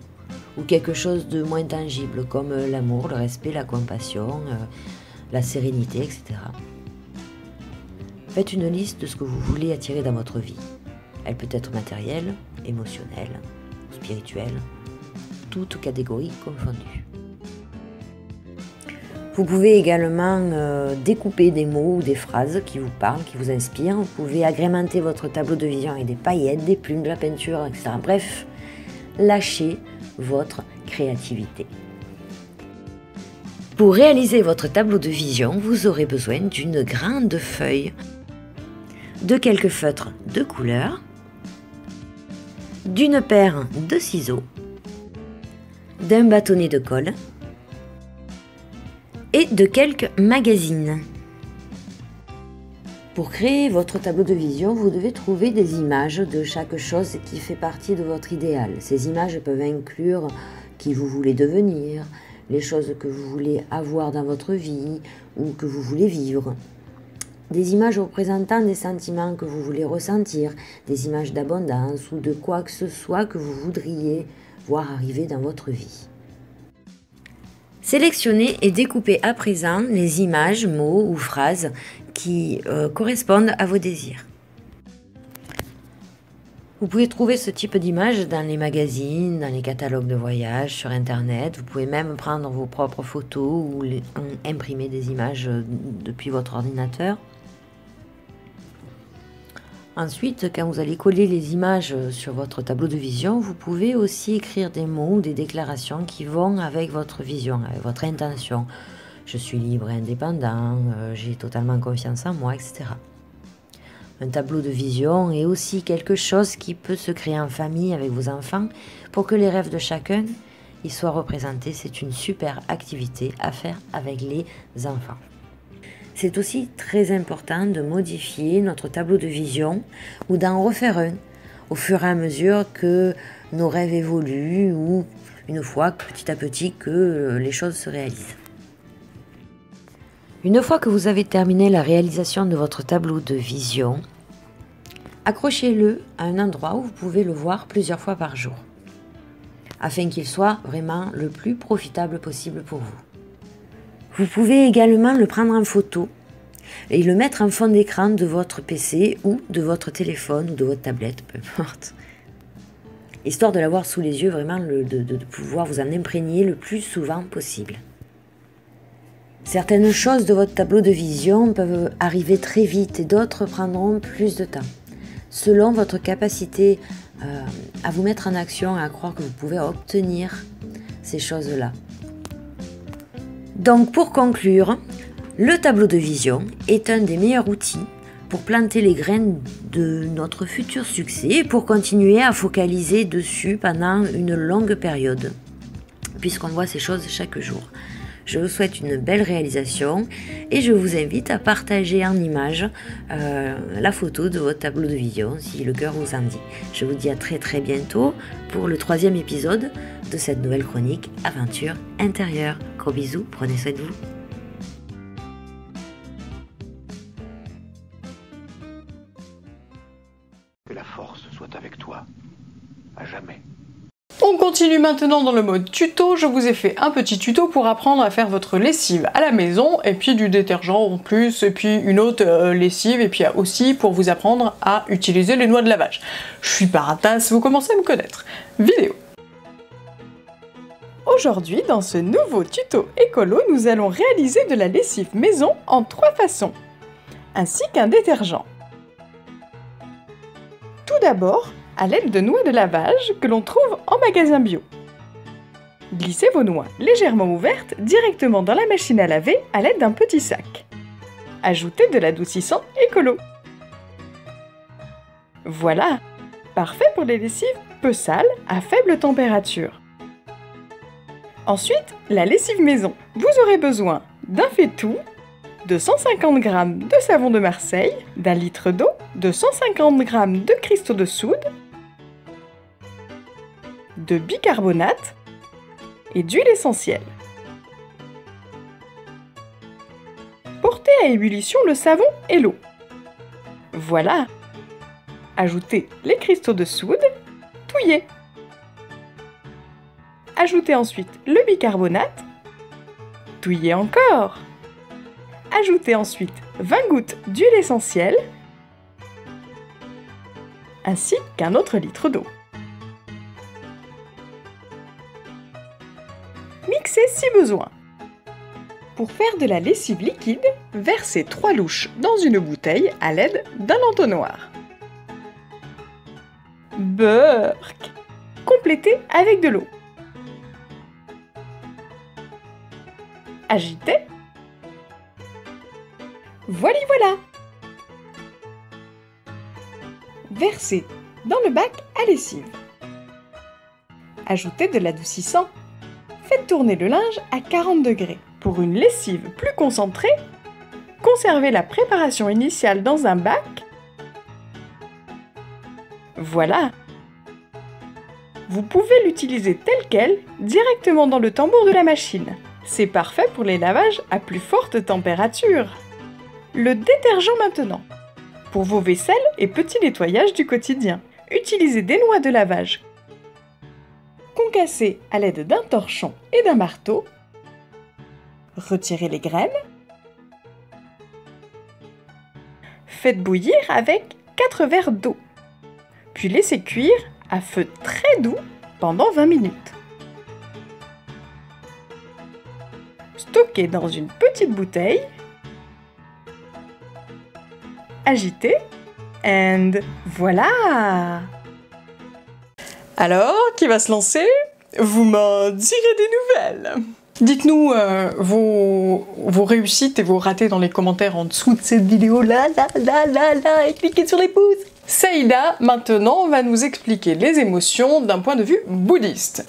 ou quelque chose de moins tangible comme l'amour, le respect, la compassion, la sérénité, etc. Faites une liste de ce que vous voulez attirer dans votre vie. Elle peut être matérielle, émotionnelle, spirituelle, toutes catégories confondues. Vous pouvez également découper des mots ou des phrases qui vous parlent, qui vous inspirent. Vous pouvez agrémenter votre tableau de vision avec des paillettes, des plumes, de la peinture, etc. Bref, lâchez votre créativité. Pour réaliser votre tableau de vision, vous aurez besoin d'une grande feuille, de quelques feutres de couleur, d'une paire de ciseaux, d'un bâtonnet de colle et de quelques magazines. Pour créer votre tableau de vision, vous devez trouver des images de chaque chose qui fait partie de votre idéal. Ces images peuvent inclure qui vous voulez devenir, les choses que vous voulez avoir dans votre vie ou que vous voulez vivre. Des images représentant des sentiments que vous voulez ressentir, des images d'abondance ou de quoi que ce soit que vous voudriez voir arriver dans votre vie. Sélectionnez et découpez à présent les images, mots ou phrases qui correspondent à vos désirs. Vous pouvez trouver ce type d'images dans les magazines, dans les catalogues de voyage, sur Internet. Vous pouvez même prendre vos propres photos ou imprimer des images depuis votre ordinateur. Ensuite, quand vous allez coller les images sur votre tableau de vision, vous pouvez aussi écrire des mots ou des déclarations qui vont avec votre vision, avec votre intention. Je suis libre et indépendant, j'ai totalement confiance en moi, etc. Un tableau de vision est aussi quelque chose qui peut se créer en famille avec vos enfants pour que les rêves de chacun y soient représentés. C'est une super activité à faire avec les enfants. C'est aussi très important de modifier notre tableau de vision ou d'en refaire un au fur et à mesure que nos rêves évoluent ou une fois petit à petit que les choses se réalisent. Une fois que vous avez terminé la réalisation de votre tableau de vision, accrochez-le à un endroit où vous pouvez le voir plusieurs fois par jour, afin qu'il soit vraiment le plus profitable possible pour vous. Vous pouvez également le prendre en photo et le mettre en fond d'écran de votre PC ou de votre téléphone ou de votre tablette, peu importe. Histoire de l'avoir sous les yeux, vraiment de pouvoir vous en imprégner le plus souvent possible. Certaines choses de votre tableau de vision peuvent arriver très vite et d'autres prendront plus de temps, selon votre capacité à vous mettre en action et à croire que vous pouvez obtenir ces choses-là. Donc pour conclure, le tableau de vision est un des meilleurs outils pour planter les graines de notre futur succès et pour continuer à focaliser dessus pendant une longue période, puisqu'on voit ces choses chaque jour. Je vous souhaite une belle réalisation et je vous invite à partager en image la photo de votre tableau de vision si le cœur vous en dit. Je vous dis à très bientôt pour le 3e épisode de cette nouvelle chronique Aventure intérieure. Gros bisous, prenez soin de vous. Que la force soit avec toi, à jamais. On continue maintenant dans le mode tuto. Je vous ai fait un petit tuto pour apprendre à faire votre lessive à la maison, et puis du détergent en plus, et puis une autre lessive, et puis aussi pour vous apprendre à utiliser les noix de lavage. Je suis paratasse, vous commencez à me connaître. Vidéo. Aujourd'hui, dans ce nouveau tuto écolo, nous allons réaliser de la lessive maison en 3 façons, ainsi qu'un détergent. Tout d'abord, à l'aide de noix de lavage que l'on trouve en magasin bio. Glissez vos noix légèrement ouvertes directement dans la machine à laver à l'aide d'un petit sac. Ajoutez de l'adoucissant écolo. Voilà, parfait pour les lessives peu sales à faible température. Ensuite, la lessive maison. Vous aurez besoin d'un faitout, de 150 g de savon de Marseille, d'un litre d'eau, de 150 g de cristaux de soude, de bicarbonate et d'huile essentielle. Portez à ébullition le savon et l'eau. Voilà. Ajoutez les cristaux de soude, touillez. Ajoutez ensuite le bicarbonate, touillez encore. Ajoutez ensuite 20 gouttes d'huile essentielle ainsi qu'un autre litre d'eau. Mixez si besoin. Pour faire de la lessive liquide, versez 3 louches dans une bouteille à l'aide d'un entonnoir. Burk. Complétez avec de l'eau. Agitez. Voilà. Versez dans le bac à lessive. Ajoutez de l'adoucissant. Faites tourner le linge à 40 degrés. Pour une lessive plus concentrée, conservez la préparation initiale dans un bac. Voilà. Vous pouvez l'utiliser tel quel, directement dans le tambour de la machine. C'est parfait pour les lavages à plus forte température. Le détergent maintenant. Pour vos vaisselles et petits nettoyages du quotidien, utilisez des noix de lavage. Concassez à l'aide d'un torchon et d'un marteau. Retirez les graines. Faites bouillir avec 4 verres d'eau. Puis laissez cuire à feu très doux pendant 20 minutes. Stockez dans une petite bouteille. Agitez. And voilà! Alors, qui va se lancer? Vous m'en direz des nouvelles. Dites-nous vos réussites et vos ratés dans les commentaires en dessous de cette vidéo là, et cliquez sur les pouces. Saïda, maintenant, va nous expliquer les émotions d'un point de vue bouddhiste.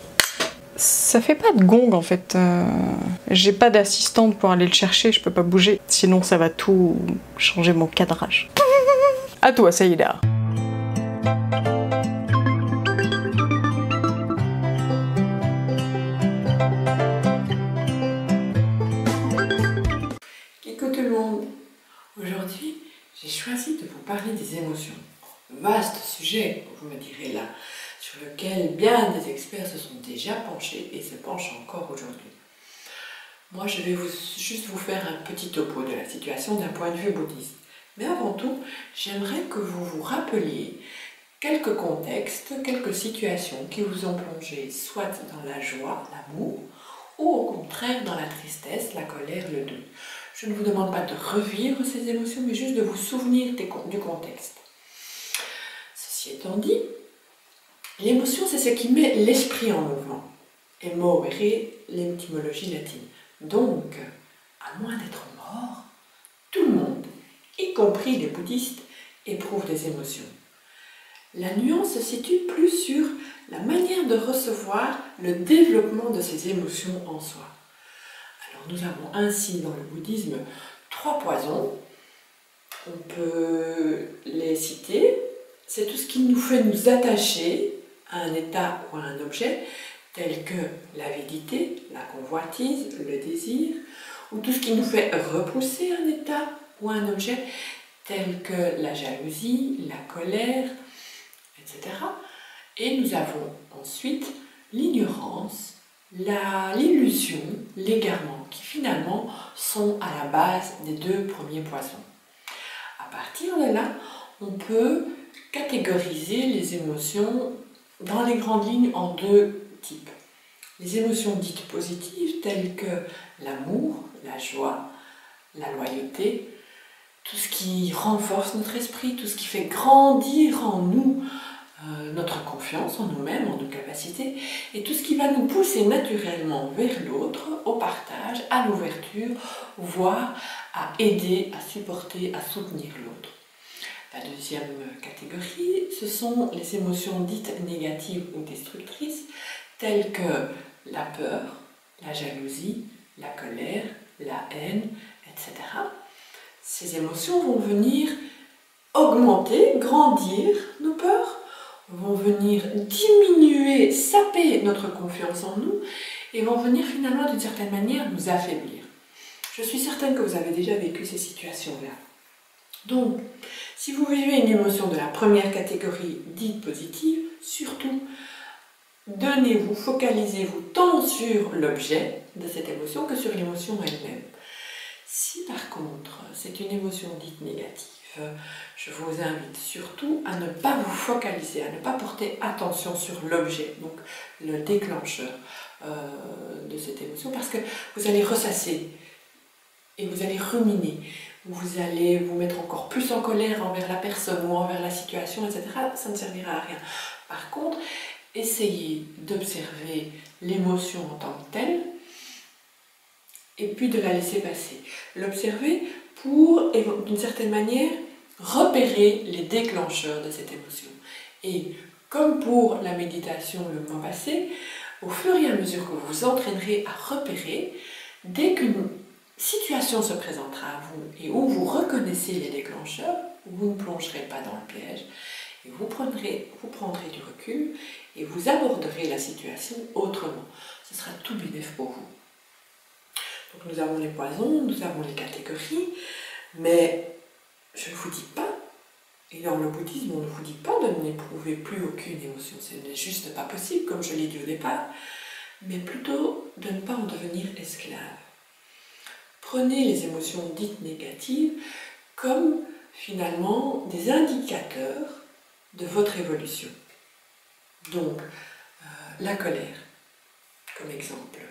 Ça fait pas de gong en fait. J'ai pas d'assistante pour aller le chercher, je peux pas bouger. Sinon ça va tout changer mon cadrage. À toi, Saïda. Coucou tout le monde. Aujourd'hui, j'ai choisi de vous parler des émotions. Vaste sujet, vous me direz là, sur lequel bien des experts se sont déjà penchés et se penchent encore aujourd'hui. Moi, je vais juste vous faire un petit topo de la situation d'un point de vue bouddhiste. Mais avant tout, j'aimerais que vous vous rappeliez quelques contextes, quelques situations qui vous ont plongé soit dans la joie, l'amour, ou au contraire dans la tristesse, la colère, le doute. Je ne vous demande pas de revivre ces émotions, mais juste de vous souvenir du contexte. Ceci étant dit, l'émotion, c'est ce qui met l'esprit en mouvement. Et movere, l'étymologie latine. Donc, à moins d'être mort, tout le monde, y compris les bouddhistes, éprouve des émotions. La nuance se situe plus sur la manière de recevoir le développement de ces émotions en soi. Alors, nous avons ainsi dans le bouddhisme 3 poisons. On peut les citer. C'est tout ce qui nous fait nous attacher à un état ou à un objet, tel que l'avidité, la convoitise, le désir, ou tout ce qui nous fait repousser un état ou un objet, tel que la jalousie, la colère, etc. Et nous avons ensuite l'ignorance, l'illusion, l'égarement, qui finalement sont à la base des 2 premiers poisons. À partir de là, on peut catégoriser les émotions dans les grandes lignes en 2 types. Les émotions dites positives telles que l'amour, la joie, la loyauté, tout ce qui renforce notre esprit, tout ce qui fait grandir en nous notre confiance en nous-mêmes, en nos capacités, et tout ce qui va nous pousser naturellement vers l'autre, au partage, à l'ouverture, voire à aider, à supporter, à soutenir l'autre. La deuxième catégorie, ce sont les émotions dites négatives ou destructrices, telles que la peur, la jalousie, la colère, la haine, etc. Ces émotions vont venir augmenter, grandir nos peurs, vont venir diminuer, saper notre confiance en nous et vont venir finalement d'une certaine manière nous affaiblir. Je suis certaine que vous avez déjà vécu ces situations-là. Donc, si vous vivez une émotion de la première catégorie dite positive, surtout, donnez-vous, focalisez-vous tant sur l'objet de cette émotion que sur l'émotion elle-même. Si par contre c'est une émotion dite négative, je vous invite surtout à ne pas vous focaliser, à ne pas porter attention sur l'objet, donc le déclencheur de cette émotion, parce que vous allez ressasser et vous allez ruminer, vous allez vous mettre encore plus en colère envers la personne ou envers la situation, etc. Ça ne servira à rien. Par contre, essayez d'observer l'émotion en tant que telle et puis de la laisser passer. L'observer pour, d'une certaine manière, repérer les déclencheurs de cette émotion. Et comme pour la méditation le mois passé, au fur et à mesure que vous vous entraînerez à repérer, dès qu'une situation se présentera à vous et où vous reconnaissez les déclencheurs, vous ne plongerez pas dans le piège, et vous prendrez du recul et vous aborderez la situation autrement. Ce sera tout bénéf pour vous. Donc nous avons les poisons, nous avons les catégories, mais je ne vous dis pas, et dans le bouddhisme on ne vous dit pas de n'éprouver plus aucune émotion, ce n'est juste pas possible comme je l'ai dit au départ, mais plutôt de ne pas en devenir esclave. Prenez les émotions dites négatives comme finalement des indicateurs de votre évolution. Donc, la colère, comme exemple.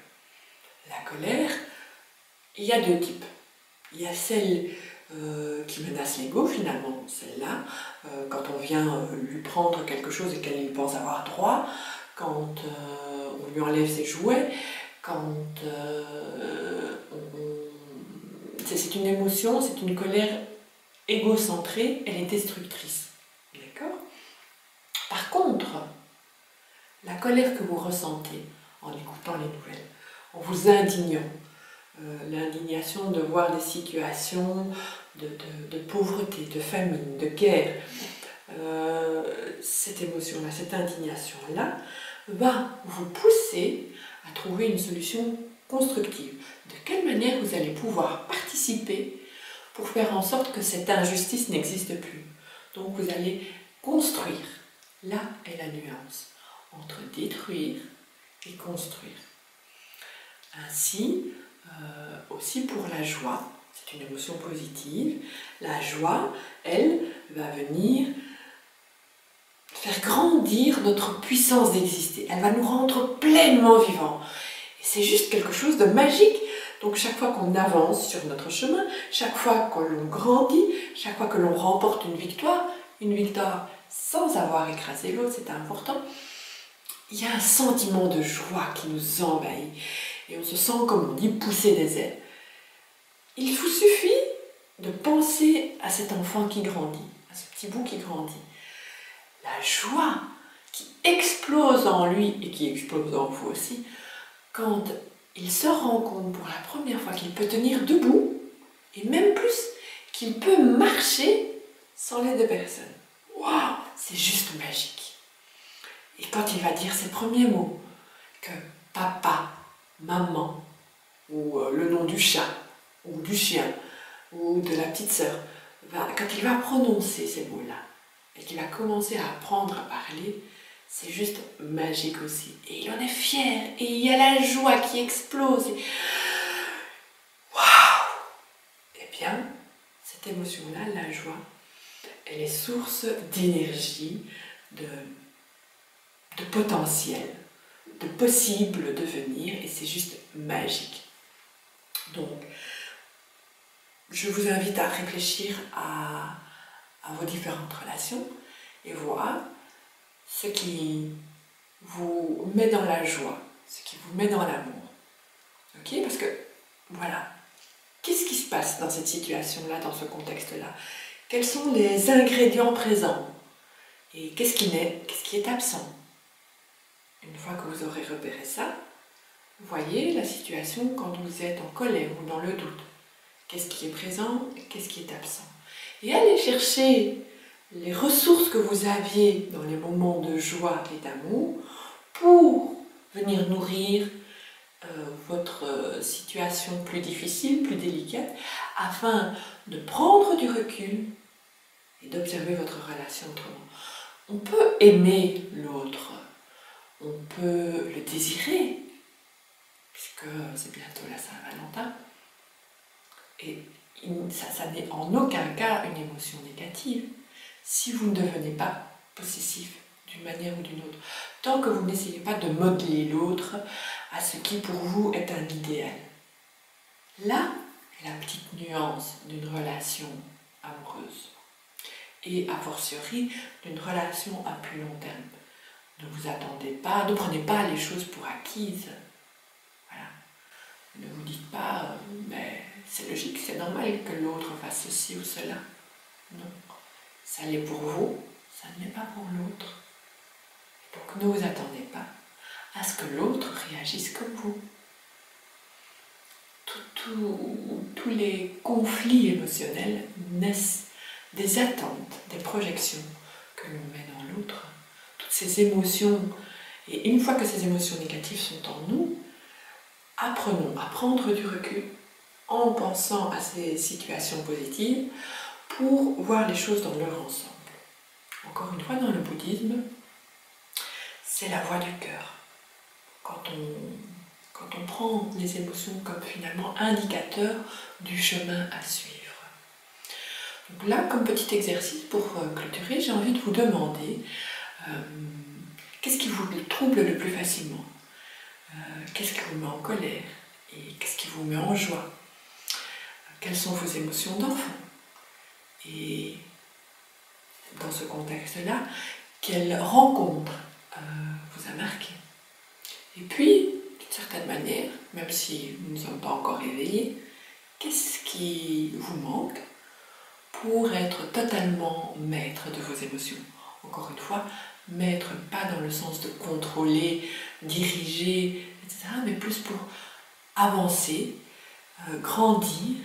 La colère, il y a deux types. Il y a celle qui menace l'ego, finalement, celle-là, quand on vient lui prendre quelque chose et qu'elle pense avoir droit, quand on lui enlève ses jouets, quand c'est une émotion, c'est une colère égocentrée, elle est destructrice. D'accord ? Par contre, la colère que vous ressentez en écoutant les nouvelles, en vous indignant, l'indignation de voir des situations de pauvreté, de famine, de guerre, cette émotion-là, cette indignation-là, va vous pousser à trouver une solution constructive. De quelle manière vous allez pouvoir participer pour faire en sorte que cette injustice n'existe plus. Donc vous allez construire. Là est la nuance entre détruire et construire. Ainsi, aussi pour la joie, c'est une émotion positive, la joie, elle, va venir faire grandir notre puissance d'exister. Elle va nous rendre pleinement vivants. Et c'est juste quelque chose de magique. Donc chaque fois qu'on avance sur notre chemin, chaque fois que l'on grandit, chaque fois que l'on remporte une victoire sans avoir écrasé l'autre, c'est important, il y a un sentiment de joie qui nous envahit. Et on se sent, comme on dit, pousser des ailes. Il vous suffit de penser à cet enfant qui grandit, à ce petit bout qui grandit. La joie qui explose en lui et qui explose en vous aussi, quand il se rend compte pour la première fois qu'il peut tenir debout, et même plus, qu'il peut marcher sans l'aide de personne. Waouh, c'est juste magique. Et quand il va dire ses premiers mots, que papa, maman, ou le nom du chat, ou du chien, ou de la petite sœur, quand il va prononcer ces mots-là, et qu'il va commencer à apprendre à parler, c'est juste magique aussi. Et il en est fier, et il y a la joie qui explose. Waouh! Eh bien, cette émotion-là, la joie, elle est source d'énergie, de potentiel, de possible devenir, et c'est juste magique. Donc, je vous invite à réfléchir à vos différentes relations et voir ce qui vous met dans la joie, ce qui vous met dans l'amour. Ok ? Parce que, voilà, qu'est-ce qui se passe dans cette situation-là, dans ce contexte-là ? Quels sont les ingrédients présents ? Et qu'est-ce qui est absent ? Une fois que vous aurez repéré ça, voyez la situation quand vous êtes en colère ou dans le doute. Qu'est-ce qui est présent et qu'est-ce qui est absent ? Et allez chercher les ressources que vous aviez dans les moments de joie et d'amour pour venir nourrir votre situation plus difficile, plus délicate, afin de prendre du recul et d'observer votre relation autrement. On peut aimer l'autre, on peut le désirer, puisque c'est bientôt la Saint-Valentin, Et ça n'est en aucun cas une émotion négative. Si vous ne devenez pas possessif d'une manière ou d'une autre, tant que vous n'essayez pas de modeler l'autre à ce qui pour vous est un idéal. Là est la petite nuance d'une relation amoureuse et a fortiori d'une relation à plus long terme. Ne vous attendez pas, ne prenez pas les choses pour acquises. Voilà. Ne vous dites pas, mais c'est logique, c'est normal que l'autre fasse ceci ou cela. Non. Ça l'est pour vous, ça ne l'est pas pour l'autre. Donc ne vous attendez pas à ce que l'autre réagisse comme vous. Tous les conflits émotionnels naissent des attentes, des projections que l'on met dans l'autre. Toutes ces émotions, et une fois que ces émotions négatives sont en nous, apprenons à prendre du recul en pensant à ces situations positives pour voir les choses dans leur ensemble. Encore une fois, dans le bouddhisme, c'est la voie du cœur. Quand on prend les émotions comme finalement indicateurs du chemin à suivre. Donc là, comme petit exercice pour clôturer, j'ai envie de vous demander qu'est-ce qui vous trouble le plus facilement, qu'est-ce qui vous met en colère et qu'est-ce qui vous met en joie, quelles sont vos émotions d'enfant et dans ce contexte-là, quelle rencontre vous a marqué. Et puis, d'une certaine manière, même si nous ne sommes pas encore éveillés, qu'est-ce qui vous manque pour être totalement maître de vos émotions? Encore une fois, maître pas dans le sens de contrôler, diriger, etc., mais plus pour avancer, grandir,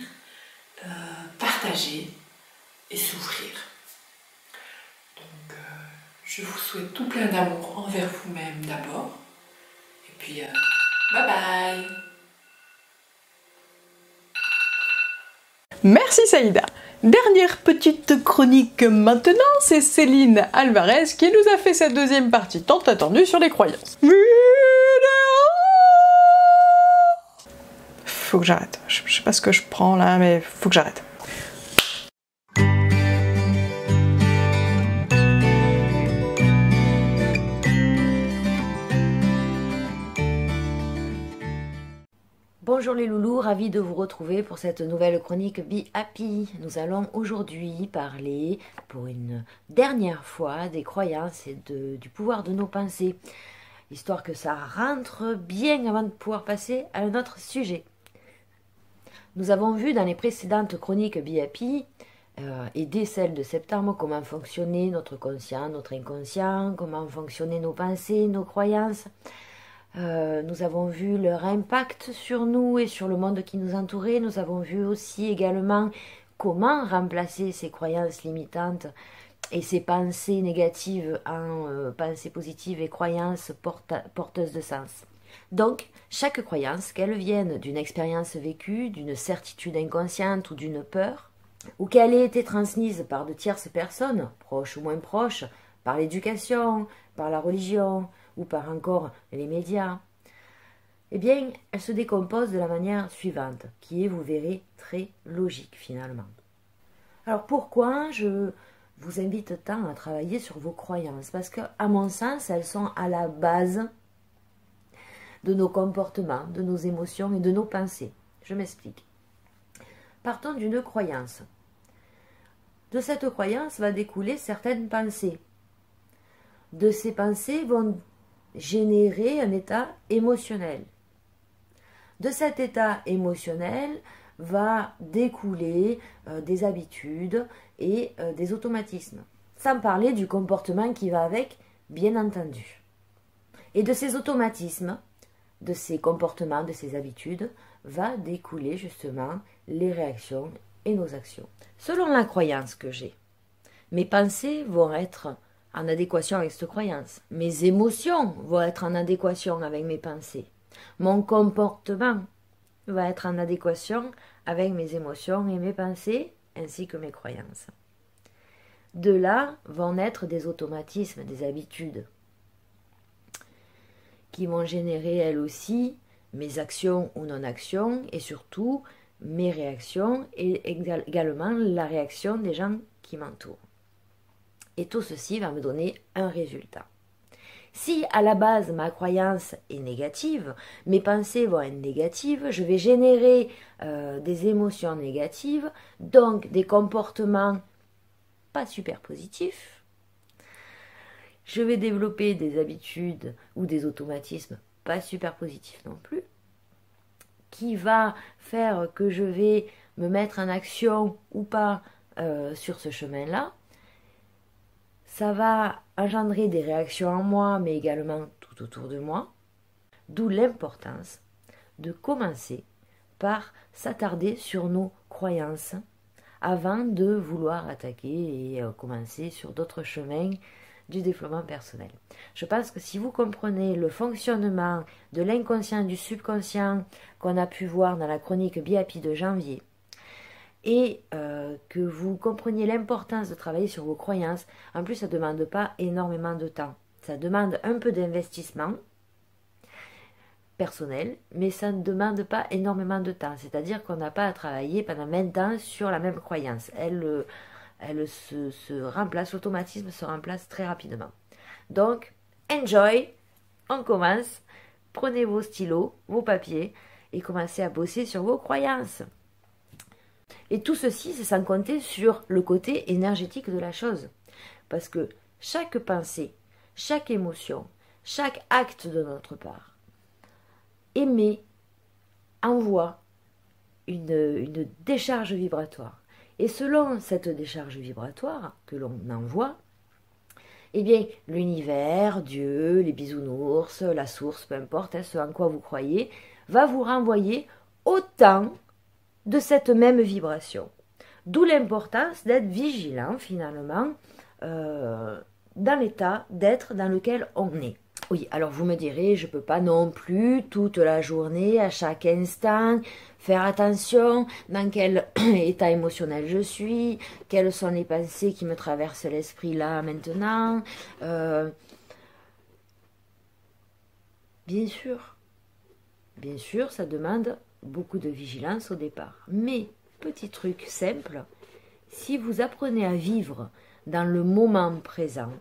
partager et s'ouvrir. Donc, je vous souhaite tout plein d'amour envers vous-même d'abord. Et puis, bye bye! Merci Saïda. Dernière petite chronique maintenant, c'est Céline Alvarez qui nous a fait cette deuxième partie tant attendue sur les croyances. Faut que j'arrête. Je sais pas ce que je prends là, mais faut que j'arrête. Bonjour les loulous, ravi de vous retrouver pour cette nouvelle chronique Be Happy. Nous allons aujourd'hui parler pour une dernière fois des croyances et du pouvoir de nos pensées, histoire que ça rentre bien avant de pouvoir passer à un autre sujet. Nous avons vu dans les précédentes chroniques Be Happy et dès celle de septembre comment fonctionnait notre conscient, notre inconscient, comment fonctionnaient nos pensées, nos croyances. Nous avons vu leur impact sur nous et sur le monde qui nous entourait. Nous avons vu aussi également comment remplacer ces croyances limitantes et ces pensées négatives en pensées positives et croyances porteuses de sens. Donc, chaque croyance, qu'elle vienne d'une expérience vécue, d'une certitude inconsciente ou d'une peur, ou qu'elle ait été transmise par de tierces personnes, proches ou moins proches, par l'éducation, par la religion, ou par encore les médias, eh bien, elle se décompose de la manière suivante, qui est, vous verrez, très logique finalement. Alors pourquoi je vous invite tant à travailler sur vos croyances? Parce que, à mon sens, elles sont à la base de nos comportements, de nos émotions et de nos pensées. Je m'explique. Partons d'une croyance. De cette croyance va découler certaines pensées. De ces pensées vont générer un état émotionnel. De cet état émotionnel va découler des habitudes et des automatismes. Sans parler du comportement qui va avec, bien entendu. Et de ces automatismes, de ces comportements, de ces habitudes, va découler justement les réactions et nos actions. Selon la croyance que j'ai, mes pensées vont être en adéquation avec cette croyance. Mes émotions vont être en adéquation avec mes pensées. Mon comportement va être en adéquation avec mes émotions et mes pensées, ainsi que mes croyances. De là vont naître des automatismes, des habitudes, qui vont générer elles aussi mes actions ou non-actions, et surtout mes réactions et également la réaction des gens qui m'entourent. Et tout ceci va me donner un résultat. Si à la base ma croyance est négative, mes pensées vont être négatives, je vais générer des émotions négatives, donc des comportements pas super positifs. Je vais développer des habitudes ou des automatismes pas super positifs non plus, qui va faire que je vais me mettre en action ou pas sur ce chemin-là. Ça va engendrer des réactions en moi, mais également tout autour de moi. D'où l'importance de commencer par s'attarder sur nos croyances avant de vouloir attaquer et commencer sur d'autres chemins du développement personnel. Je pense que si vous comprenez le fonctionnement de l'inconscient et du subconscient qu'on a pu voir dans la chronique BIAPI de janvier, et que vous compreniez l'importance de travailler sur vos croyances, en plus ça ne demande pas énormément de temps. Ça demande un peu d'investissement personnel, mais ça ne demande pas énormément de temps. C'est-à-dire qu'on n'a pas à travailler pendant 20 ans sur la même croyance. Elle se remplace, l'automatisme se remplace très rapidement. Donc, enjoy, on commence, prenez vos stylos, vos papiers et commencez à bosser sur vos croyances. Et tout ceci, c'est sans compter sur le côté énergétique de la chose. Parce que chaque pensée, chaque émotion, chaque acte de notre part envoie une décharge vibratoire. Et selon cette décharge vibratoire que l'on envoie, eh bien, l'univers, Dieu, les bisounours, la source, peu importe, ce en quoi vous croyez, va vous renvoyer autant de cette même vibration. D'où l'importance d'être vigilant, finalement, dans l'état d'être dans lequel on est. Oui, alors vous me direz, je ne peux pas non plus toute la journée, à chaque instant, faire attention dans quel état émotionnel je suis, quelles sont les pensées qui me traversent l'esprit là, maintenant. Bien sûr, ça demande beaucoup de vigilance au départ. Mais, petit truc simple, si vous apprenez à vivre dans le moment présent,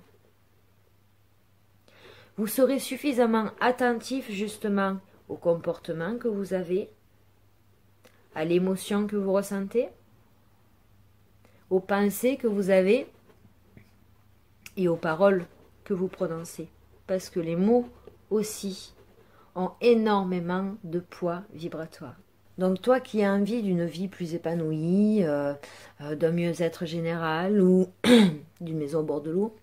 vous serez suffisamment attentif justement au comportement que vous avez, à l'émotion que vous ressentez, aux pensées que vous avez et aux paroles que vous prononcez. Parce que les mots aussi ont énormément de poids vibratoire. Donc toi qui as envie d'une vie plus épanouie, d'un mieux-être général ou d'une maison au bord de l'eau,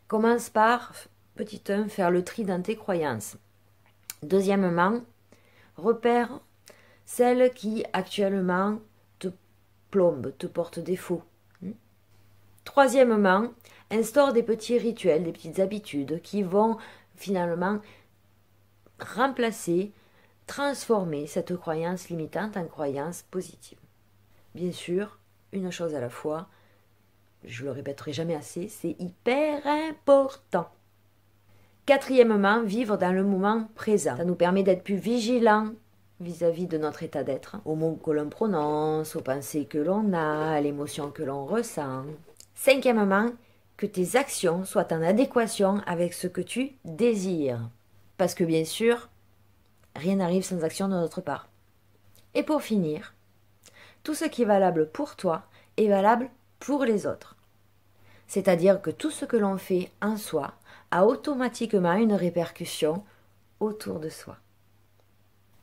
commence par, petit 1, faire le tri dans tes croyances. Deuxièmement, repère celles qui actuellement te plombent, te portent défaut. Troisièmement, instaure des petits rituels, des petites habitudes qui vont finalement remplacer, transformer cette croyance limitante en croyance positive. Bien sûr, une chose à la fois, je le répéterai jamais assez, c'est hyper important. Quatrièmement, vivre dans le moment présent. Ça nous permet d'être plus vigilants vis-à-vis de notre état d'être, aux mots que l'on prononce, aux pensées que l'on a, à l'émotion que l'on ressent. Cinquièmement, que tes actions soient en adéquation avec ce que tu désires. Parce que bien sûr, rien n'arrive sans action de notre part. Et pour finir, tout ce qui est valable pour toi est valable pour les autres. C'est-à-dire que tout ce que l'on fait en soi a automatiquement une répercussion autour de soi.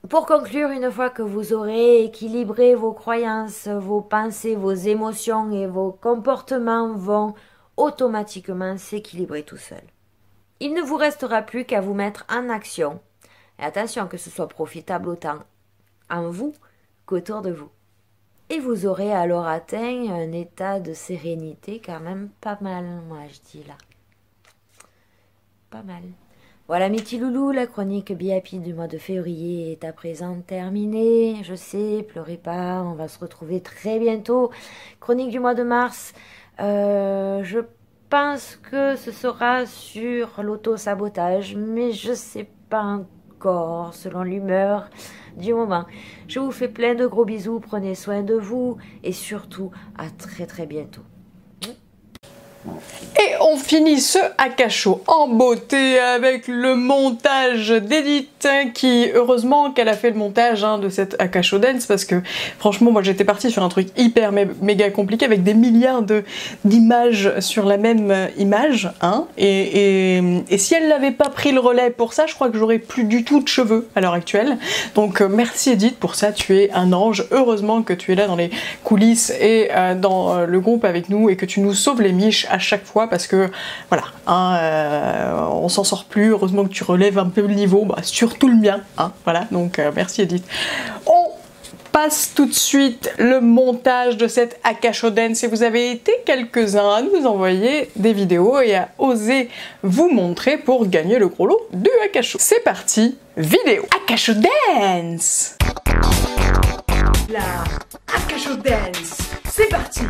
Pour conclure, une fois que vous aurez équilibré vos croyances, vos pensées, vos émotions et vos comportements vont automatiquement s'équilibrer tout seuls. Il ne vous restera plus qu'à vous mettre en action. Et attention que ce soit profitable autant en vous qu'autour de vous. Et vous aurez alors atteint un état de sérénité quand même pas mal, moi je dis là. Pas mal. Voilà mes petits loulous, la chronique BIAPI du mois de février est à présent terminée. Je sais, pleurez pas, on va se retrouver très bientôt. Chronique du mois de mars, je pense que ce sera sur l'auto-sabotage, mais je sais pas corps, selon l'humeur du moment. Je vous fais plein de gros bisous, prenez soin de vous et surtout à très très bientôt. Et on finit ce Akasho en beauté avec le montage d'Edith qui, heureusement qu'elle a fait le montage de cette Akasho Dance parce que franchement moi j'étais partie sur un truc hyper méga compliqué avec des milliards d'images sur la même image et si elle n'avait pas pris le relais pour ça je crois que j'aurais plus du tout de cheveux à l'heure actuelle. Donc merci Edith pour ça, tu es un ange, heureusement que tu es là dans les coulisses et dans le groupe avec nous et que tu nous sauves les miches à chaque fois parce que voilà, on s'en sort plus, heureusement que tu relèves un peu le niveau, surtout le mien, voilà, donc merci Edith. On passe tout de suite le montage de cette Akasho Dance et vous avez été quelques-uns à nous envoyer des vidéos et à oser vous montrer pour gagner le gros lot du Akasho. C'est parti, vidéo Akasho Dance. La Akasho Dance, c'est parti.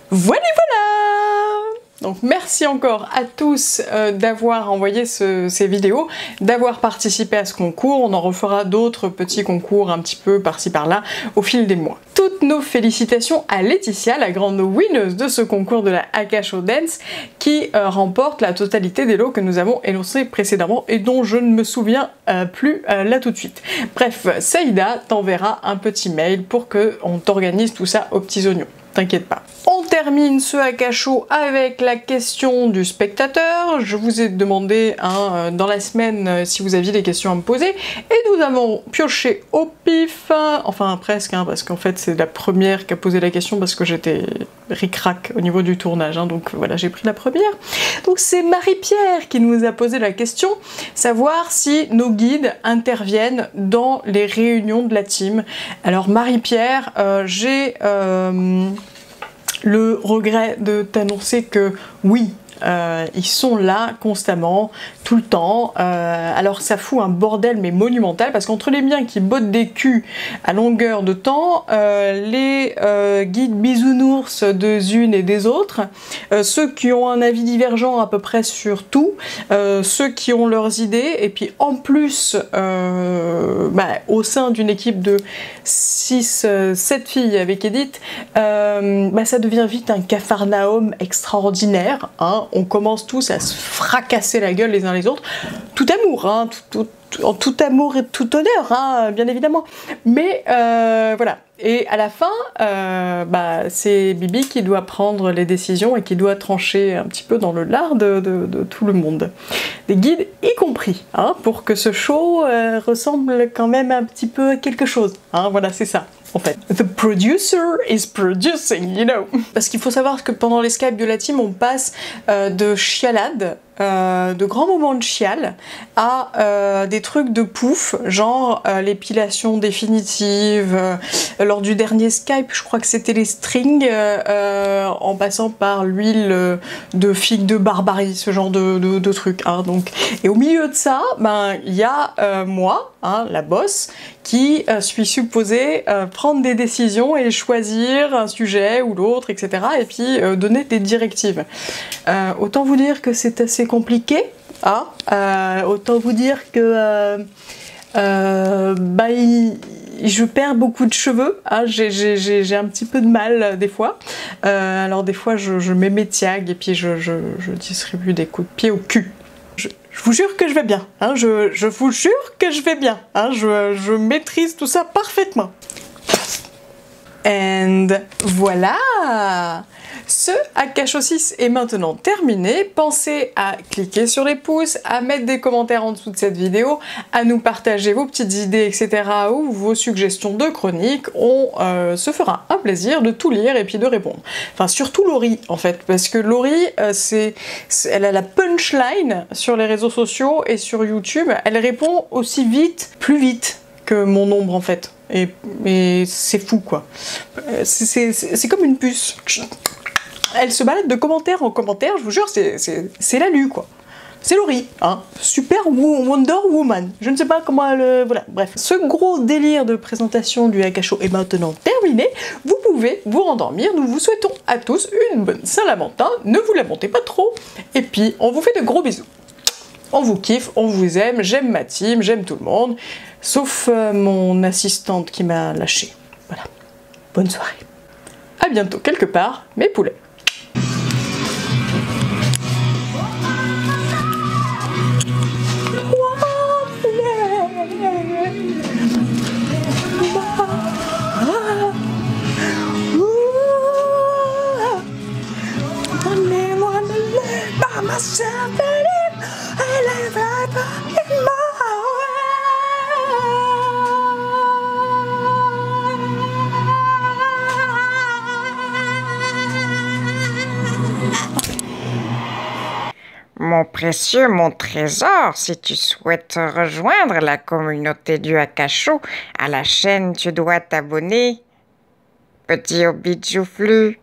Voilà, voilà! Donc merci encore à tous d'avoir envoyé ces vidéos, d'avoir participé à ce concours. On en refera d'autres petits concours un petit peu par-ci par-là au fil des mois. Toutes nos félicitations à Laetitia, la grande winneuse de ce concours de la Akasho Dance, qui remporte la totalité des lots que nous avons énoncés précédemment et dont je ne me souviens plus là tout de suite. Bref, Saïda t'enverra un petit mail pour qu'on t'organise tout ça aux petits oignons. T'inquiète pas. On termine ce Akasho avec la question du spectateur. Je vous ai demandé dans la semaine si vous aviez des questions à me poser et nous avons pioché au pif, enfin presque, parce qu'en fait c'est la première qui a posé la question parce que j'étais ric-rac au niveau du tournage, hein, donc voilà, j'ai pris la première. Donc c'est Marie-Pierre qui nous a posé la question, savoir si nos guides interviennent dans les réunions de la team. Alors Marie-Pierre, j'ai le regret de t'annoncer que oui, ils sont là constamment, tout le temps. Alors ça fout un bordel mais monumental parce qu'entre les miens qui bottent des culs à longueur de temps, les guides bisounours de Zune et des autres, ceux qui ont un avis divergent à peu près sur tout, ceux qui ont leurs idées, et puis en plus au sein d'une équipe de 7 filles avec Edith, ça devient vite un capharnaüm extraordinaire, hein. On commence tous à se fracasser la gueule les uns les autres, tout amour, hein, en tout amour et tout honneur, hein, bien évidemment. Mais voilà. Et à la fin, c'est Bibi qui doit prendre les décisions et qui doit trancher un petit peu dans le lard de tout le monde. Des guides y compris, hein, pour que ce show ressemble quand même un petit peu à quelque chose. Hein, voilà, c'est ça. En fait, the producer is producing, you know. Parce qu'il faut savoir que pendant les Skype de la team, on passe de chialade, de grands moments de chial, à des trucs de pouf, genre l'épilation définitive. Lors du dernier Skype, je crois que c'était les strings, en passant par l'huile de figue de barbarie, ce genre de trucs. Hein, donc. Et au milieu de ça, il y a moi, hein, la boss, qui suis supposée prendre des décisions et choisir un sujet ou l'autre, etc. Et puis donner des directives. Autant vous dire que c'est assez compliqué, hein, autant vous dire que je perds beaucoup de cheveux, hein, j'ai un petit peu de mal des fois. Alors des fois je mets mes tiags et puis je distribue des coups de pied au cul. Je vous jure que je vais bien, hein, je vous jure que je vais bien, hein, je maîtrise tout ça parfaitement. And voilà! Ce Akasho 6 est maintenant terminé. Pensez à cliquer sur les pouces, à mettre des commentaires en dessous de cette vidéo, à nous partager vos petites idées, etc. ou vos suggestions de chroniques. On se fera un plaisir de tout lire et puis de répondre. Enfin, surtout Laurie, en fait, parce que Laurie, elle a la punchline sur les réseaux sociaux et sur YouTube. Elle répond aussi vite, plus vite que mon ombre, en fait. Et c'est fou, quoi. C'est comme une puce. Elle se balade de commentaire en commentaire, je vous jure, c'est la lue, quoi. C'est Laurie, hein. Super Wonder Woman. Je ne sais pas comment elle... Voilà, bref. Ce gros délire de présentation du Akasho est maintenant terminé. Vous pouvez vous rendormir. Nous vous souhaitons à tous une bonne Saint-Valentin. Ne vous lamentez pas trop. Et puis, on vous fait de gros bisous. On vous kiffe, on vous aime, j'aime ma team, j'aime tout le monde. Sauf mon assistante qui m'a lâché. Voilà. Bonne soirée. À bientôt quelque part, mes poulets. Mon précieux, mon trésor, si tu souhaites rejoindre la communauté du Akasho, à la chaîne tu dois t'abonner. Petit hobbit joufflu.